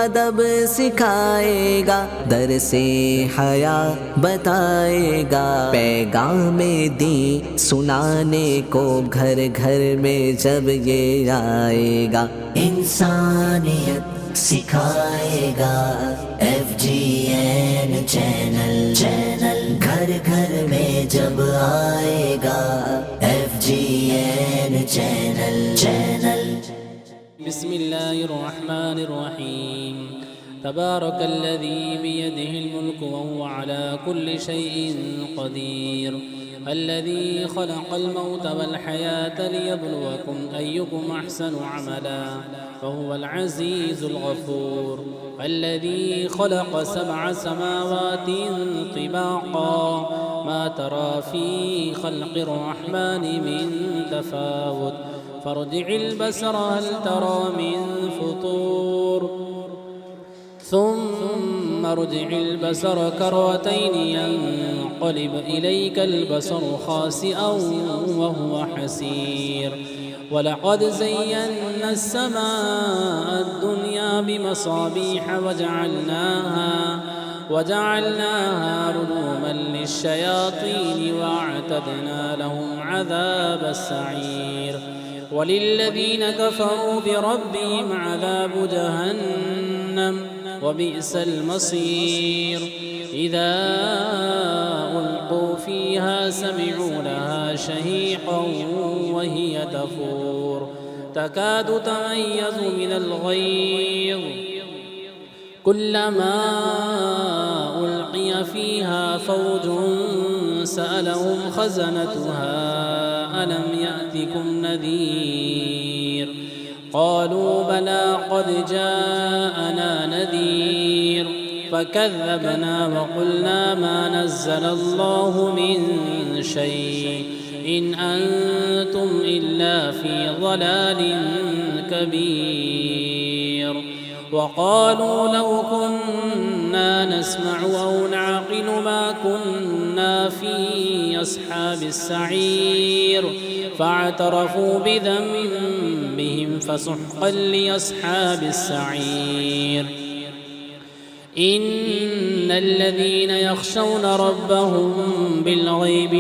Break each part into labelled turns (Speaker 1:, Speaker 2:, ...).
Speaker 1: ادب سکھائے گا، درس حیا بتائے گا، پیغام دین سنانے کو گھر گھر میں جب یہ آئے گا، انسانیت سکھائے گا۔ FGN چینل گھر گھر میں جب آئے گا، FGN چینل۔
Speaker 2: بسم اللہ الرحمن الرحیم، تبارک الذی بیدہ الملک وهو على كل شيء قدیر، الذي خلق الموت والحياة ليبلوكم أيكم أحسن عملا وهو العزيز الغفور، الذي خلق 7 سماوات طباقا ما ترى في خلق الرحمن من تفاوت فارجع البصر هل ترى من فطور ثم ارجع البصر كرتين ينقلب إليك البصر خاسئا وهو حسير، ولقد زينا السماء الدنيا بمصابيح وجعلناها رجوما للشياطين وأعتدنا لهم عذاب السعير، وللذين كفروا بربهم عذاب جهنم وبئس المصير، إذا ألقوا فيها سمعوا لها شهيقا وهي تفور تكاد تميز من الغيظ، كلما ألقي فيها فوج سألهم خزنتها ألم يأتكم نذير، قالوا بلى قد جاءنا نذير، فكذبنا وقلنا ما نزل الله من شيء إن أنتم إلا في ضلال كبير، وقالوا لو كنا نسمع أو نعقل ما كنا في أصحاب السعير، فاعترفوا بذنبهم فسحقا لأصحاب السعير، إن الذين يخشون ربهم بالغيب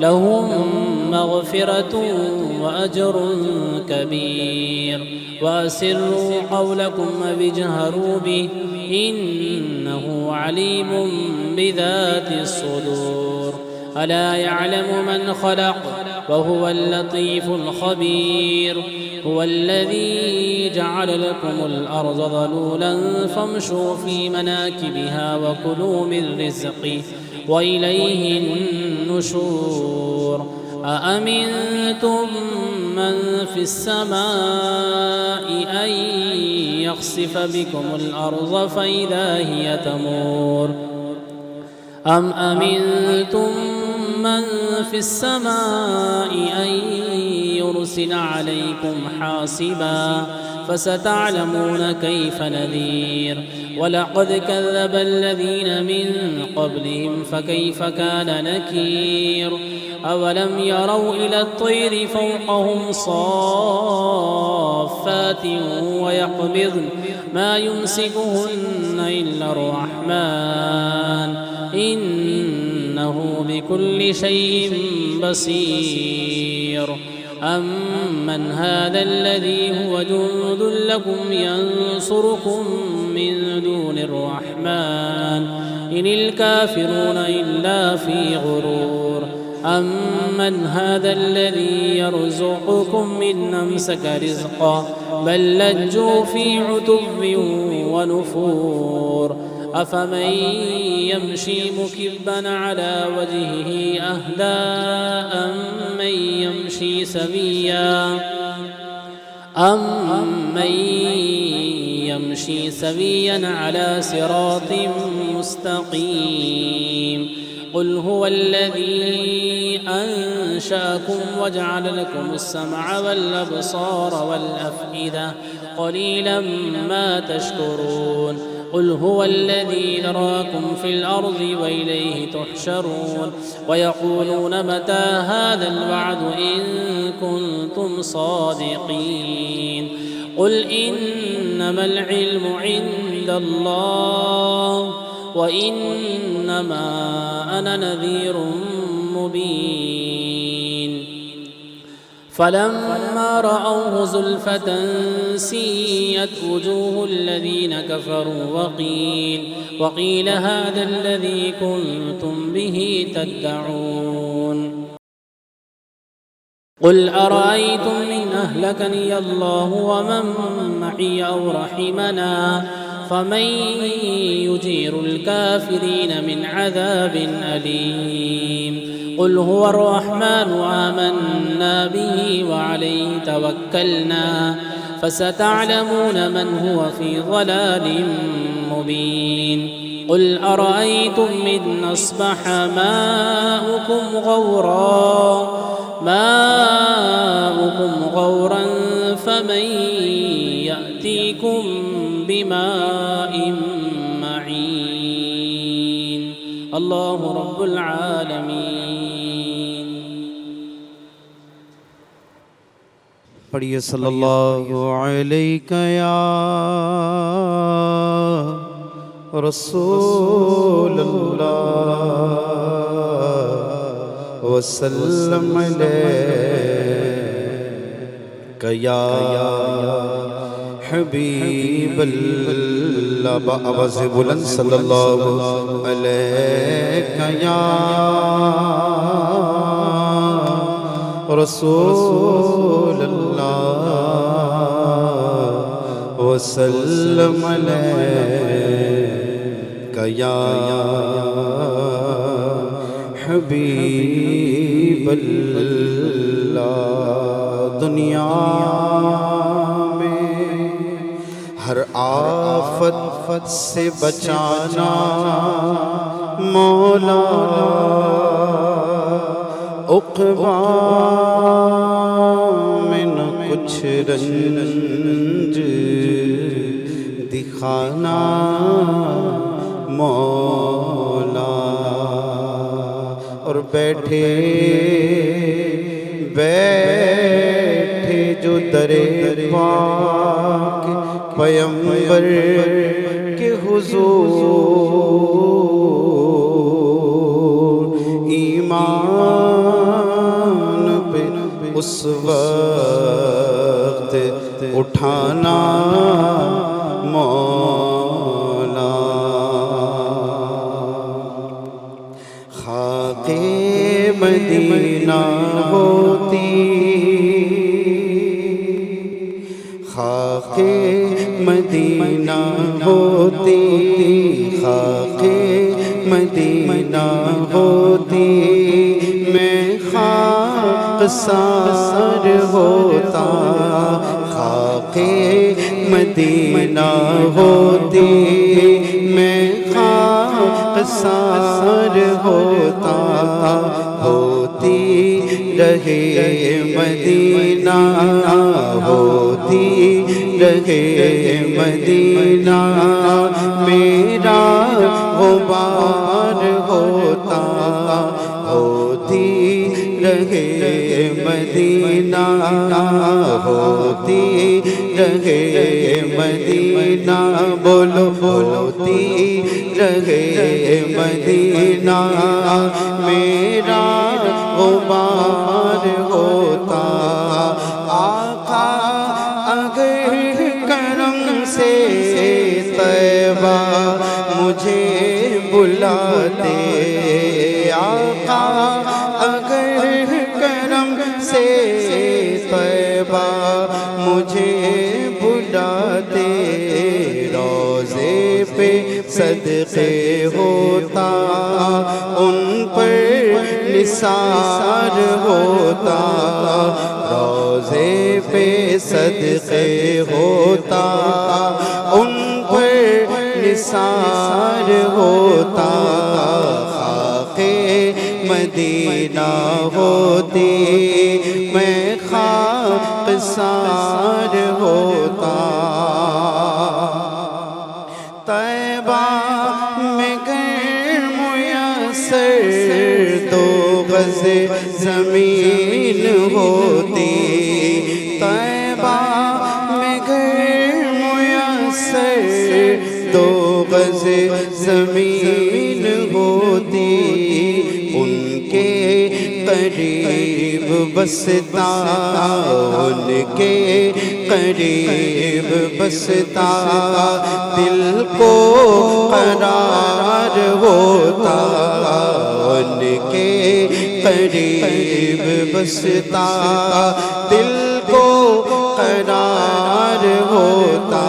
Speaker 2: لهم مغفرة وأجر كبير، وأسروا قولكم واجهروا به إنه عليم بذات الصدور، ألا يعلم من خلق وهو اللطيف الخبير، هو الذي جعل لكم الأرض ذلولا فامشوا في مناكبها وكلوا من رزقه وإليه النشور، أأمنتم من في السماء أن يخسف بكم الأرض فإذا هي تمور، أم أمنتم من في السماء أن يرسل عليكم حاصبا فستعلمون كيف نذير، ولقد كذب الذين من قبلهم فكيف كان نكير، أولم يروا إلى الطير فوقهم صافات ويقبضن ما يمسكهن إلا الرحمن إنه بكل شيء بصير، أمن هذا الذي هو جند لكم ينصركم من دون الرحمن إن الكافرون إلا في غرور، أمن هذا الذي يرزقكم من أمسك رزقا بل لجوا في عتب ونفور، أفمن يمشي مكبا على وجهه أهدى أمن يمشي سويا على صراط مستقيم، قل هو الذي أنشأكم وجعل لكم السمع والأبصار والأفئدة قليلا ما تشكرون، قل هو الذي ذراكم في الأرض وإليه تحشرون، ويقولون متى هذا الوعد إن كنتم صادقين، قل إن إنما العلم عند الله وإنما أنا نذير مبين فلما رأوه زلفة سيئت وجوه الذين كفروا وقيل هذا الذي كنتم به تدعون قل أرأيتم إن أهلكني الله ومن معي أو رحمنا فمن يجير الكافرين من عذاب أليم قل هو الرحمن آمنا به وعليه توكلنا فستعلمون من هو في ضلال مبين قل أرأيتم إن أصبح ماؤكم غورا فمن يأتيكم بماء معين الله رب العالمين
Speaker 3: پڑھیے صلی اللہ علیہ یا رسول اللہ وسلم علیک یا حبیب اللہ آواز بلند صلی اللہ علیہ یا رسول اللہ وسلم علیک یا حبیب اللہ دنیا ہر آفت سے بچانا مولا عقبا میں نہ کچھ رنج دکھانا مولا اور بیٹھے جو درِ پاک پیغمبر کے حضور ایمان پہ اس وقت اٹھانا مولا خاک مدینہ ہوتی خاک مدینہ ہوتی خاک مدینہ ہوتی میں خاکسار ہوتا خاک مدینہ ہوتی میں خاکسار ہوتا ہوتی رہے مدینہ ہوتی رہے مدینہ میرا غبار ہوتا ہوتی رہے مدینہ ہوتی رہے مدینہ بولو ہوتی رہے مدینہ میرا غبار ہوتا آقا اگر کرم سے طیبہ مجھے بلاتے آقا اگر کرم سے طیبہ مجھے بلاتے روضے پہ صدقے ہوتا ان پر نثار ہوتا روضے پہ صدقے ہوتا ان پر نثار ہوتا خاک مدینہ ہوتی میں خاکسار ہوتا طیبہ میں گر میسر دو گز زمین ہوتی طیبہ میں گر سر 2 گز زمین ہوتی ان کے قریب بستا ان کے قریب بستا دل کو قرار ہوتا ان کے قریب بستا دل کو قرار ہوتا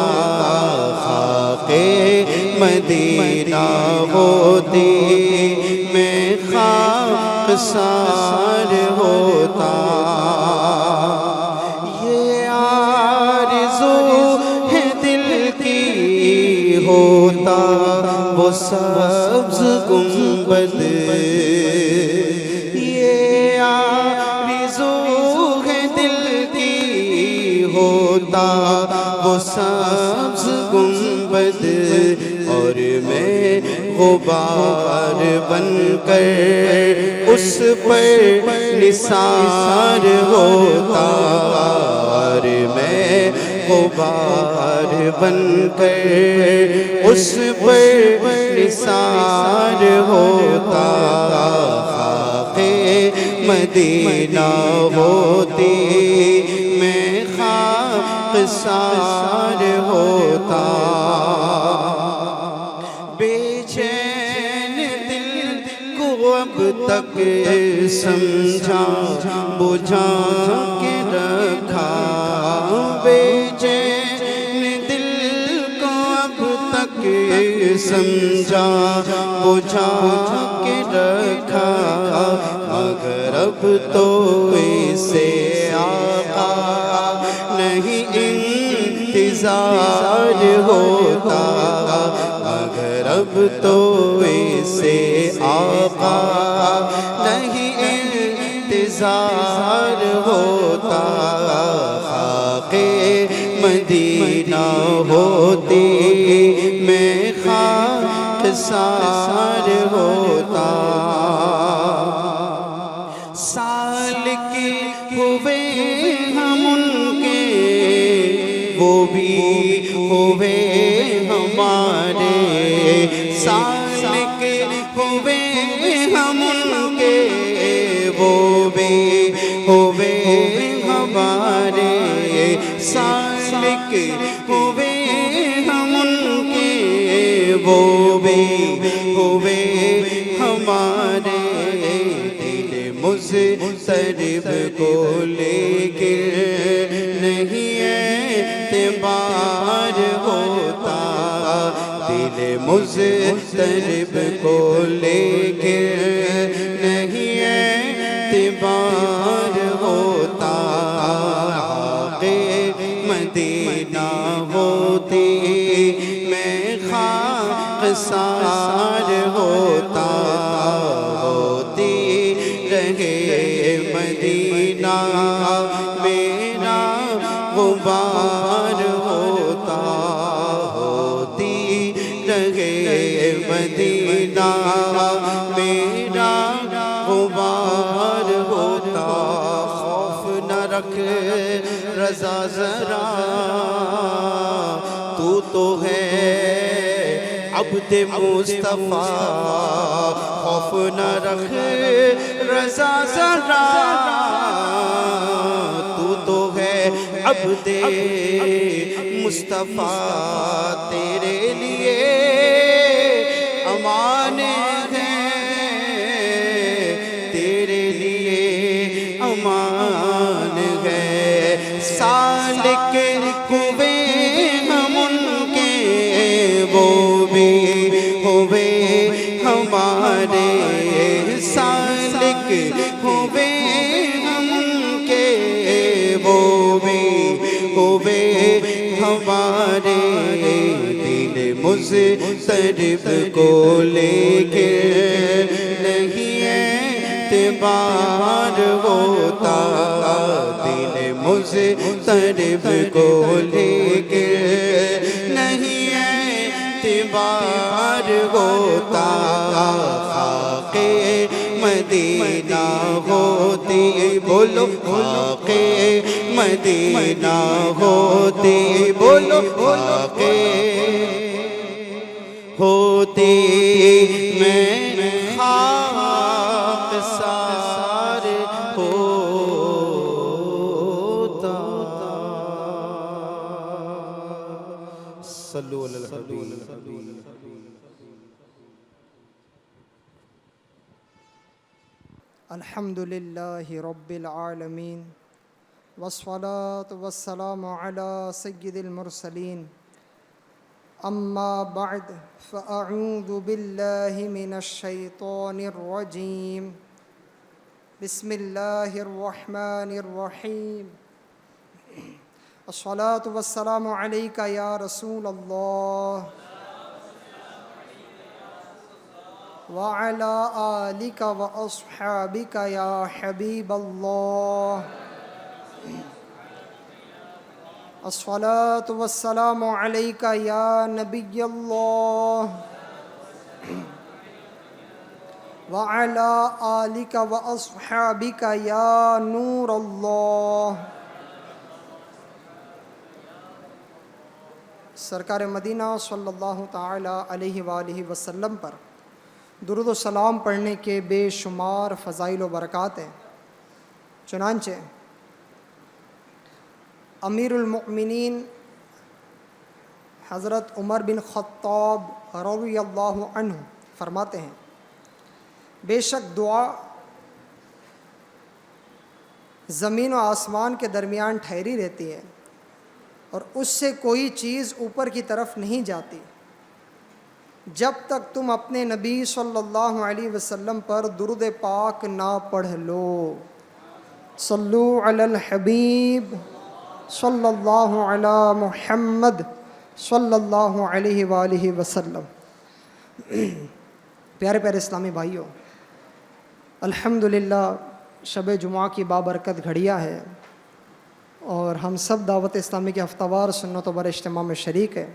Speaker 3: خاک مدینہ ہوتی میں خاک سار ہوتا یہ آرزو ہے دل کی ہوتا وہ سبز گنبد یہ آرزو ہے دل کی ہوتا وہ سبز گنبد اور میں غبار بن کر اس پر نثار ہوتا اور میں غبار بن کر اس پر نثار ہوتا خاک مدینہ ہوتی میں خاک سار ہوتا بے چین دل کو اب تک سمجھا بجھا کے رکھا بے چین دل کو اب تک سمجھا بجھا کے رکھا مگر اب تو اسے آقا نہیں انتظار ہوتا مگر اب تو اسے آقا نہیں انتظار ہوتا خاک مدینہ ہوتی میں خاک سار ہوتا سالک ہوئے ہم ان کے وہ بھی ہوئے ہمارے سالک ہوئے ہم ان کے وہ بھی ہوئے ہمارے سالک ہوئے ہم ان کے وہ بھی ہوئے ہمارے مضطرب کو لے کے نہیں اعتبار ہوتا دل مضطرب کو لے کے نہیں اعتبار ہوتا خاک مدینہ ہوتی میں خاک سار ہوتا رہے مدینہ میرا غبار ہوتا ہوتی رہے مدینہ میرا غبار ہوتا خوف نہ رکھ رضا ذرا تو ہے عبد مصطفیٰ خوف نہ رکھ رضا ذرا تو ہے عبد مصطفیٰ تیرے لیے امان ہے تیرے لیے امان ہے سالک ہوئے ہم ان کے وہ بھی ہوئے ہمارے سالک ہوئے ہم ان کے وہ بھی ہوئے ہمارے دل مضطرب کو لے کے نہیں اعتبار ہوتا دل مضطرب کو لے کے نہیں اعتبار ہوتا خاک مدینہ ہوتی بولو خاک مدینہ ہوتی بولو خاکے ہوتی میں خاک سار ہوتا صلو علی الحبیب
Speaker 4: الحمد للہ رب العالمین والصلاة والسلام علی سید المرسلین اما بعد فاعوذ باللہ من الشیطان الرجیم بسم اللہ الرحمن الرحیم الصلاة والسلام علیک یا رسول اللہ وعلى آلك وأصحابك يا حبيب الله الصلاة والسلام عليك يا نبي الله وعلى آلك وأصحابك يا نور الله سرکار مدینہ صلی اللہ تعالی علیہ وآلہ وسلم پر درود و سلام پڑھنے کے بے شمار فضائل و برکات ہیں۔ چنانچہ امیر المؤمنین حضرت عمر بن خطاب رضی اللہ عنہ فرماتے ہیں، بے شک دعا زمین و آسمان کے درمیان ٹھہری رہتی ہے اور اس سے کوئی چیز اوپر کی طرف نہیں جاتی جب تک تم اپنے نبی صلی اللہ علیہ وسلم پر درود پاک نہ پڑھ لو۔ صلو علی الحبیب صلی اللہ علی محمد صلی اللہ علیہ وآلہ وسلم۔ پیارے پیارے اسلامی بھائیوں، الحمدللہ شب جمعہ کی بابرکت گھڑیاں ہے اور ہم سب دعوت اسلامی کے ہفتہ وار سنت و بر اجتماع میں شریک ہے۔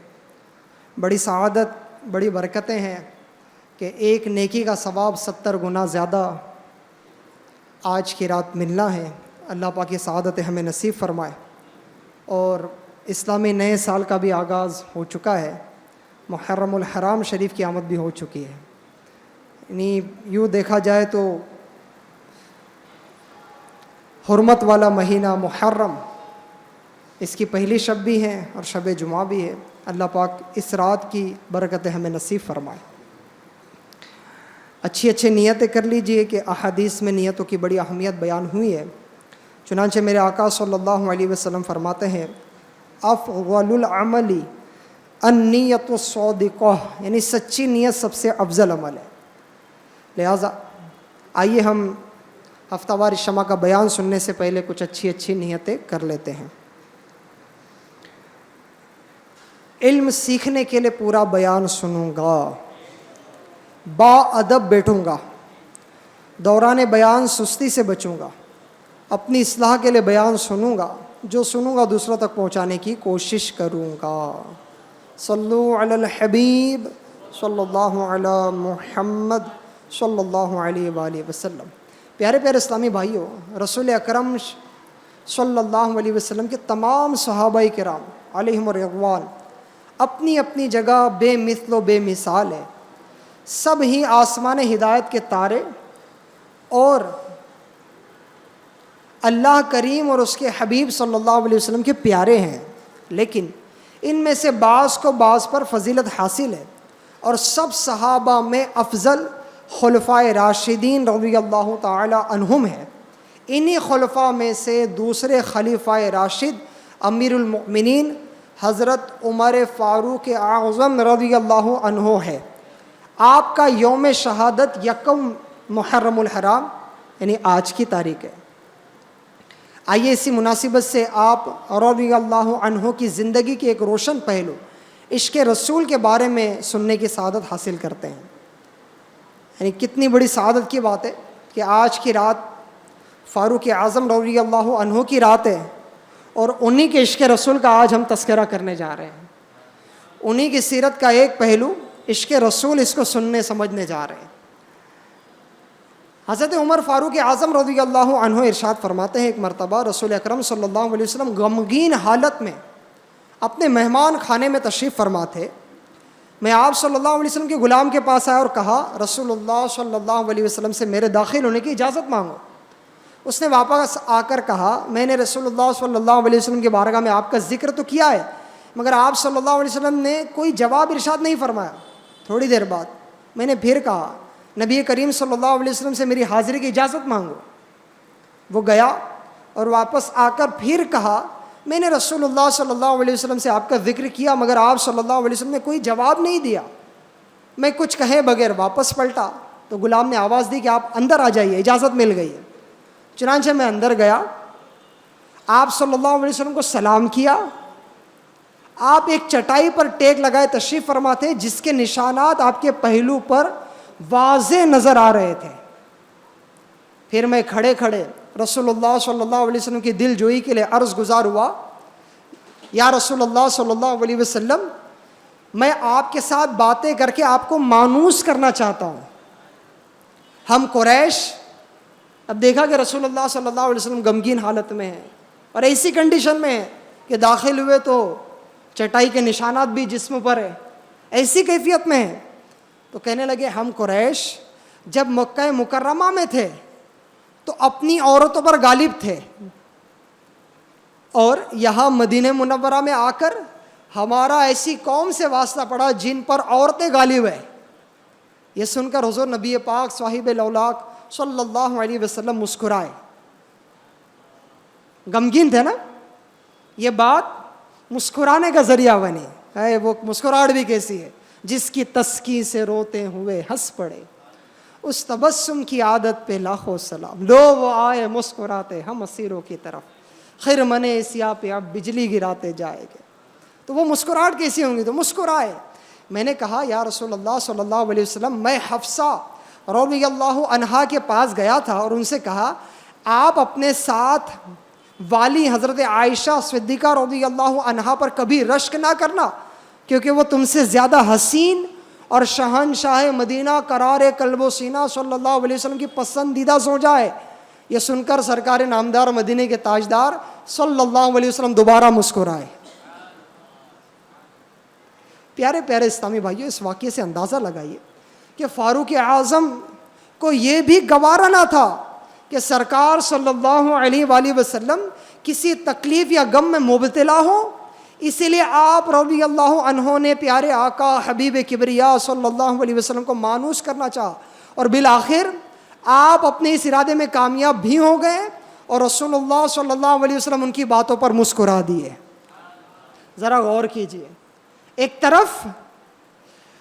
Speaker 4: بڑی سعادت، بڑی برکتیں ہیں کہ ایک نیکی کا ثواب 70 گنا زیادہ آج کی رات ملنا ہے۔ اللہ پاک کی سعادت ہمیں نصیب فرمائے۔ اور اسلامی نئے سال کا بھی آغاز ہو چکا ہے، محرم الحرام شریف کی آمد بھی ہو چکی ہے۔ یعنی یوں دیکھا جائے تو حرمت والا مہینہ محرم، اس کی پہلی شب بھی ہے اور شب جمعہ بھی ہے۔ اللہ پاک اس رات کی برکتیں ہمیں نصیب فرمائے۔ اچھی نیتیں کر لیجئے کہ احادیث میں نیتوں کی بڑی اہمیت بیان ہوئی ہے۔ چنانچہ میرے آقا صلی اللہ علیہ وسلم فرماتے ہیں، افضل العمل النیت الصادقہ، یعنی سچی نیت سب سے افضل عمل ہے۔ لہٰذا آئیے ہم ہفتہ وار شمع کا بیان سننے سے پہلے کچھ اچھی نیتیں کر لیتے ہیں۔ علم سیکھنے کے لیے پورا بیان سنوں گا، با ادب بیٹھوں گا، دوران بیان سستی سے بچوں گا، اپنی اصلاح کے لیے بیان سنوں گا، جو سنوں گا دوسروں تک پہنچانے کی کوشش کروں گا۔ صلو علی الحبیب صلی اللہ علی محمد صلی اللہ علیہ وآلہ وسلم۔ پیارے پیارے اسلامی بھائیوں، رسول اکرم صلی اللہ علیہ وسلم کے تمام صحابہ کرام علیہم الرضوان اپنی اپنی جگہ بے مثل و بے مثال ہے۔ سب ہی آسمان ہدایت کے تارے اور اللہ کریم اور اس کے حبیب صلی اللہ علیہ وسلم کے پیارے ہیں، لیکن ان میں سے بعض کو بعض پر فضیلت حاصل ہے، اور سب صحابہ میں افضل خلفائے راشدین رضی اللہ تعالی عنہم ہیں۔ انہی خلفاء میں سے دوسرے خلیفہ راشد امیر المؤمنین حضرت عمر فاروق اعظم رضی اللہ عنہ ہے۔ آپ کا یوم شہادت 1 محرم الحرام یعنی آج کی تاریخ ہے۔ آئیے اسی مناسبت سے آپ رضی اللہ عنہ کی زندگی کے ایک روشن پہلو عشق رسول کے بارے میں سننے کی سعادت حاصل کرتے ہیں۔ یعنی کتنی بڑی سعادت کی بات ہے کہ آج کی رات فاروق اعظم رضی اللہ عنہ کی رات ہے، اور انہی کے عشق رسول کا آج ہم تذکرہ کرنے جا رہے ہیں۔ انہی کی سیرت کا ایک پہلو عشق رسول، اس کو سننے سمجھنے جا رہے ہیں۔ حضرت عمر فاروق اعظم رضی اللہ عنہ ارشاد فرماتے ہیں، ایک مرتبہ رسول اکرم صلی اللہ علیہ وسلم غمگین حالت میں اپنے مہمان خانے میں تشریف فرما تھے. میں آپ صلی اللہ علیہ وسلم کے غلام کے پاس آیا اور کہا رسول اللہ صلی اللہ علیہ وسلم سے میرے داخل ہونے کی اجازت مانگو. اس نے واپس آ کر کہا میں نے رسول اللہ صلی اللہ علیہ وسلم کے بارگاہ میں آپ کا ذکر تو کیا ہے، مگر آپ صلی اللہ علیہ وسلم نے کوئی جواب ارشاد نہیں فرمایا. تھوڑی دیر بعد میں نے پھر کہا نبی کریم صلی اللہ علیہ وسلم سے میری حاضری کی اجازت مانگو. وہ گیا اور واپس آ کر پھر کہا میں نے رسول اللہ صلی اللہ علیہ وسلم سے آپ کا ذکر کیا مگر آپ صلی اللہ علیہ وسلم نے کوئی جواب نہیں دیا. میں کچھ کہے بغیر واپس پلٹا تو غلام نے آواز دی کہ آپ اندر آ جائیے، اجازت مل گئی ہے. چنانچہ میں اندر گیا، آپ صلی اللہ علیہ وسلم کو سلام کیا. آپ ایک چٹائی پر ٹیک لگائے تشریف فرما تھے جس کے نشانات آپ کے پہلو پر واضح نظر آ رہے تھے. پھر میں کھڑے کھڑے رسول اللہ صلی اللہ علیہ وسلم کی دل جوئی کے لیے عرض گزار ہوا، یا رسول اللہ صلی اللہ علیہ وسلم میں آپ کے ساتھ باتیں کر کے آپ کو مانوس کرنا چاہتا ہوں. ہم قریش، اب دیکھا کہ رسول اللہ صلی اللہ علیہ وسلم غمگین حالت میں ہیں اور ایسی کنڈیشن میں ہیں کہ داخل ہوئے تو چٹائی کے نشانات بھی جسم پر ہے، ایسی کیفیت میں ہیں. تو کہنے لگے ہم قریش جب مکہ مکرمہ میں تھے تو اپنی عورتوں پر غالب تھے، اور یہاں مدینہ منورہ میں آ کر ہمارا ایسی قوم سے واسطہ پڑا جن پر عورتیں غالب ہیں. یہ سن کر حضور نبی پاک صاحب لولاک صلی اللہ علیہ وسلم مسکرائے. غمگین تھے نا، یہ بات مسکرانے کا ذریعہ بنی ہے. وہ مسکراہٹ بھی کیسی ہے، جس کی تسکی سے روتے ہوئے ہنس پڑے، اس تبسم کی عادت پہ لاکھوں سلام. لو وہ آئے مسکراتے ہم اسیروں کی طرف، خرمنے سیاہ پہ اب بجلی گراتے جائے گے. تو وہ مسکراہٹ کیسی ہوں گی؟ تو مسکرائے. میں نے کہا یا رسول اللہ صلی اللہ علیہ وسلم میں حفصہ رضی اللہ عنہا کے پاس گیا تھا اور ان سے کہا آپ اپنے ساتھ والی حضرت عائشہ صدیقہ رضی اللہ عنہا پر کبھی رشک نہ کرنا، کیونکہ وہ تم سے زیادہ حسین اور شہنشاہ مدینہ قرار قلب و سینہ صلی اللہ علیہ وسلم کی پسندیدہ زوجہ ہے. یہ سن کر سرکار نامدار مدینہ کے تاجدار صلی اللہ علیہ وسلم دوبارہ مسکرائے. پیارے پیارے اسلامی بھائیوں، اس واقعے سے اندازہ لگائیے کہ فاروق اعظم کو یہ بھی گوارا نہ تھا کہ سرکار صلی اللہ علیہ وآلہ وسلم کسی تکلیف یا غم میں مبتلا ہو. اسی لیے آپ رضی اللہ عنہ نے پیارے آقا حبیب کبریا صلی اللہ علیہ وسلم کو مانوس کرنا چاہا، اور بالآخر آپ اپنے اس ارادے میں کامیاب بھی ہو گئے اور رسول اللہ صلی اللہ علیہ وسلم ان کی باتوں پر مسکرا دیے. ذرا غور کیجئے، ایک طرف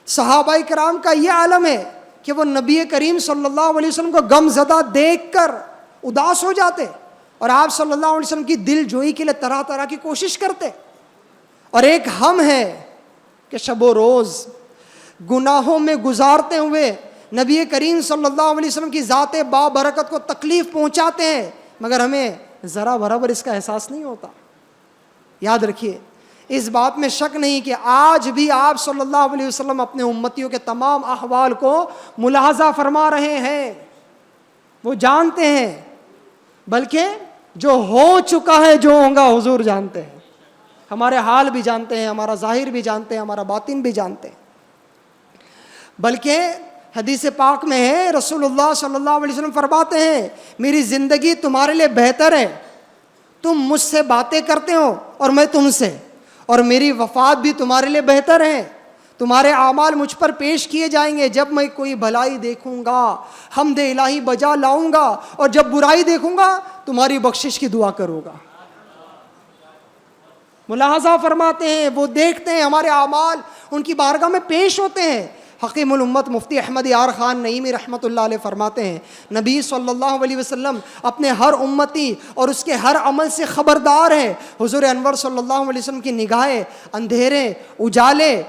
Speaker 4: صحابہ کرام کا یہ عالم ہے کہ وہ نبی کریم صلی اللہ علیہ وسلم کو غم زدہ دیکھ کر اداس ہو جاتے، اور آپ صلی اللہ علیہ وسلم کی دل جوئی کے لیے طرح طرح کی کوشش کرتے. اور ایک ہم ہے کہ شب و روز گناہوں میں گزارتے ہوئے نبی کریم صلی اللہ علیہ وسلم کی ذات بابرکت کو تکلیف پہنچاتے ہیں، مگر ہمیں ذرا برابر اس کا احساس نہیں ہوتا. یاد رکھیے، اس بات میں شک نہیں کہ آج بھی آپ صلی اللہ علیہ وسلم اپنے امتیوں کے تمام احوال کو ملاحظہ فرما رہے ہیں. وہ جانتے ہیں، بلکہ جو ہو چکا ہے، جو ہوگا حضور جانتے ہیں. ہمارے حال بھی جانتے ہیں، ہمارا ظاہر بھی جانتے ہیں، ہمارا باطن بھی جانتے ہیں. بلکہ حدیث پاک میں ہے، رسول اللہ صلی اللہ علیہ وسلم فرماتے ہیں میری زندگی تمہارے لیے بہتر ہے، تم مجھ سے باتیں کرتے ہو اور میں تم سے، اور میری وفات بھی تمہارے لیے بہتر ہے. تمہارے اعمال مجھ پر پیش کیے جائیں گے، جب میں کوئی بھلائی دیکھوں گا حمد الہی بجا لاؤں گا، اور جب برائی دیکھوں گا تمہاری بخشش کی دعا کروں گا. ملاحظہ فرماتے ہیں، وہ دیکھتے ہیں ہمارے اعمال، ان کی بارگاہ میں پیش ہوتے ہیں. حکیم الامت مفتی احمد یار خان نعیمی رحمۃ اللہ علیہ فرماتے ہیں نبی صلی اللہ علیہ وسلم اپنے ہر امتی اور اس کے ہر عمل سے خبردار ہے. حضور انور صلی اللہ علیہ وسلم کی نگاہیں اندھیرے اجالے،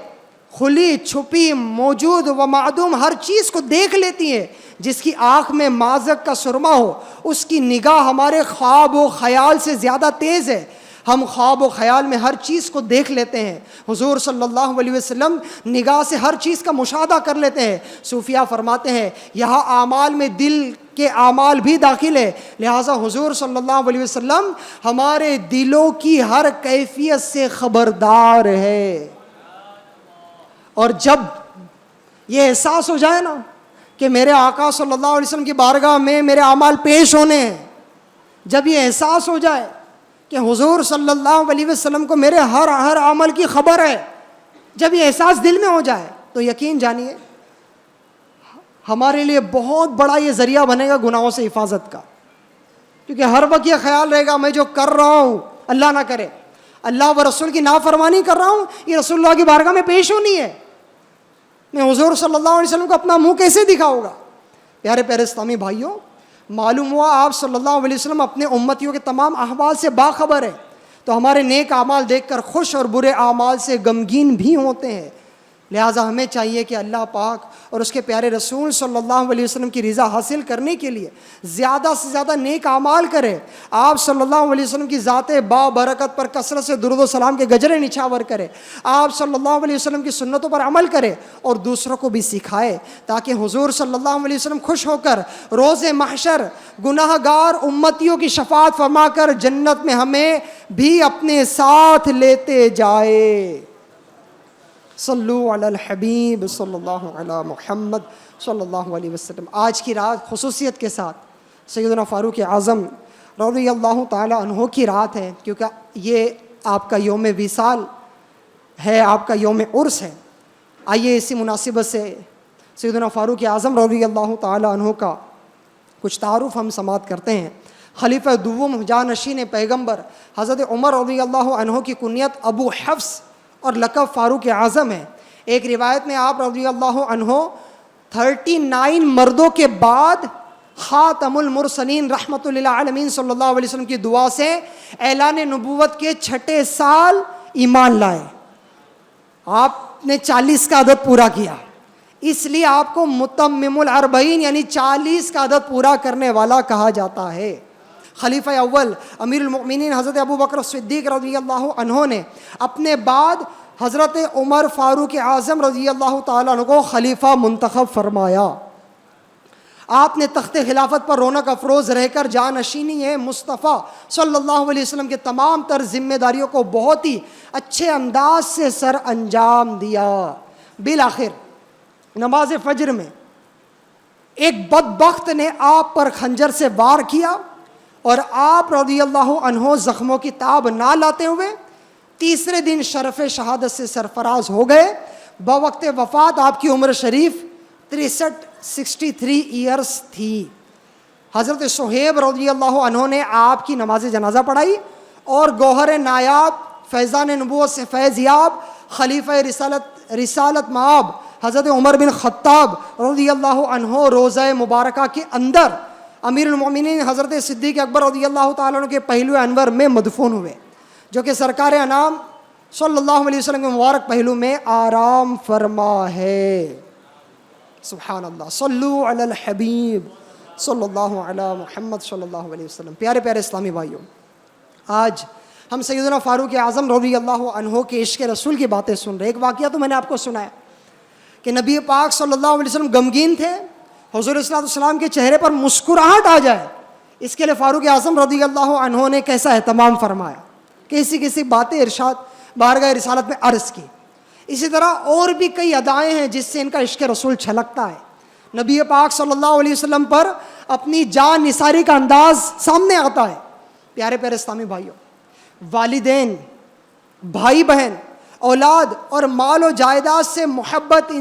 Speaker 4: کھلی چھپی، موجود و معدوم ہر چیز کو دیکھ لیتی ہے. جس کی آنکھ میں مازق کا سرما ہو، اس کی نگاہ ہمارے خواب و خیال سے زیادہ تیز ہے. ہم خواب و خیال میں ہر چیز کو دیکھ لیتے ہیں، حضور صلی اللہ علیہ وسلم نگاہ سے ہر چیز کا مشاہدہ کر لیتے ہیں. صوفیہ فرماتے ہیں یہاں اعمال میں دل کے اعمال بھی داخل ہے. لہٰذا حضور صلی اللہ علیہ وسلم ہمارے دلوں کی ہر کیفیت سے خبردار ہے. اور جب یہ احساس ہو جائے نا کہ میرے آقا صلی اللہ علیہ وسلم کی بارگاہ میں میرے اعمال پیش ہونے ہیں، جب یہ احساس ہو جائے کہ حضور صلی اللہ علیہ وسلم کو میرے ہر عمل کی خبر ہے، جب یہ احساس دل میں ہو جائے تو یقین جانیے ہمارے لیے بہت بڑا یہ ذریعہ بنے گا گناہوں سے حفاظت کا. کیونکہ ہر وقت یہ خیال رہے گا میں جو کر رہا ہوں اللہ نہ کرے، اللہ و رسول کی نافرمانی کر رہا ہوں، یہ رسول اللہ کی بارگاہ میں پیش ہونی ہے، میں حضور صلی اللہ علیہ وسلم کو اپنا منہ کیسے دکھاؤں گا. پیارے پیارے اسلامی بھائیوں، معلوم ہوا آپ صلی اللہ علیہ وسلم اپنے امتیوں کے تمام احوال سے باخبر ہیں، تو ہمارے نیک اعمال دیکھ کر خوش اور برے اعمال سے غمگین بھی ہوتے ہیں. لہٰذا ہمیں چاہیے کہ اللہ پاک اور اس کے پیارے رسول صلی اللہ علیہ وسلم کی رضا حاصل کرنے کے لیے زیادہ سے زیادہ نیک اعمال کرے. آپ صلی اللہ علیہ وسلم کی ذات بابرکت پر کثرت سے درود و سلام کے گجرے نچھاور کرے. آپ صلی اللہ علیہ وسلم کی سنتوں پر عمل کرے اور دوسروں کو بھی سکھائے، تاکہ حضور صلی اللہ علیہ وسلم خوش ہو کر روز محشر گناہ گار امتیوں کی شفاعت فرما کر جنت میں ہمیں بھی اپنے ساتھ لیتے جائے. صلو علی الحبیب صلی اللہ علی محمد صلی اللہ علیہ وسلم. آج کی رات خصوصیت کے ساتھ سیدنا فاروق اعظم رضی اللہ تعالی عنہ کی رات ہے، کیونکہ یہ آپ کا یوم وصال ہے، آپ کا یوم عرس ہے. آئیے اسی مناسبت سے سیدنا فاروق اعظم رضی اللہ تعالی عنہ کا کچھ تعارف ہم سماعت کرتے ہیں. خلیفہ دوم جانشین پیغمبر حضرت عمر رضی اللہ عنہ کی کنیت ابو حفص اور لقب فاروق اعظم ہے. ایک روایت میں آپ رضی اللہ عنہ 39 مردوں کے بعد خاتم المرسلین رحمت للعالمین صلی اللہ علیہ وسلم کی دعا سے اعلان نبوت کے 6 سال ایمان لائے. آپ نے 40 کا عدد پورا کیا، اس لیے آپ کو متمم الاربعین یعنی 40 کا عدد پورا کرنے والا کہا جاتا ہے. خلیفہ اول امیر المؤمنین حضرت ابو بکر صدیق رضی اللہ عنہ نے اپنے بعد حضرت عمر فاروق اعظم رضی اللہ تعالیٰ عنہ کو خلیفہ منتخب فرمایا. آپ نے تخت خلافت پر رونق افروز رہ کر جانشینی مصطفیٰ صلی اللہ علیہ وسلم کے تمام تر ذمہ داریوں کو بہت ہی اچھے انداز سے سر انجام دیا. بالآخر نماز فجر میں ایک بدبخت نے آپ پر خنجر سے وار کیا اور آپ رضی اللہ عنہ زخموں کی تاب نہ لاتے ہوئے تیسرے دن شرف شہادت سے سرفراز ہو گئے. بوقت وفات آپ کی عمر شریف 63 ایئرس تھی. حضرت صہیب رضی اللہ عنہ نے آپ کی نماز جنازہ پڑھائی اور گوہر نایاب فیضان نبوت سے فیض یاب خلیفہ رسالت مآب حضرت عمر بن خطاب رضی اللہ عنہ روضہ مبارکہ کے اندر امیر المؤمنین حضرت صدیق اکبر رضی اللہ تعالیٰ عنہ کے پہلو انور میں مدفون ہوئے، جو کہ سرکار انام صلی اللہ علیہ وسلم کے مبارک پہلو میں آرام فرما ہے. سبحان اللہ. صلو علی الحبیب صلی اللہ علی محمد صلی اللہ علیہ وسلم. پیارے پیارے اسلامی بھائیوں، آج ہم سیدنا فاروق اعظم رضی اللہ عنہ کے عشق رسول کی باتیں سن رہے. ایک واقعہ تو میں نے آپ کو سنایا کہ نبی پاک صلی اللہ علیہ وسلم غمگین تھے، حضور صلی اللہ علیہ وسلم کے چہرے پر مسکراہٹ آ جائے، اس کے لیے فاروق اعظم رضی اللہ عنہ نے کیسا اہتمام فرمایا، کیسی باتیں ارشاد بارگاہ رسالت میں عرض کی. اسی طرح اور بھی کئی ادائیں ہیں جس سے ان کا عشق رسول چھلکتا ہے. نبی پاک صلی اللہ علیہ وسلم پر اپنی جان نثاری کا انداز سامنے آتا ہے. پیارے پیارے اسلامی بھائیوں، والدین، بھائی بہن، اولاد اور مال و جائیداد سے محبت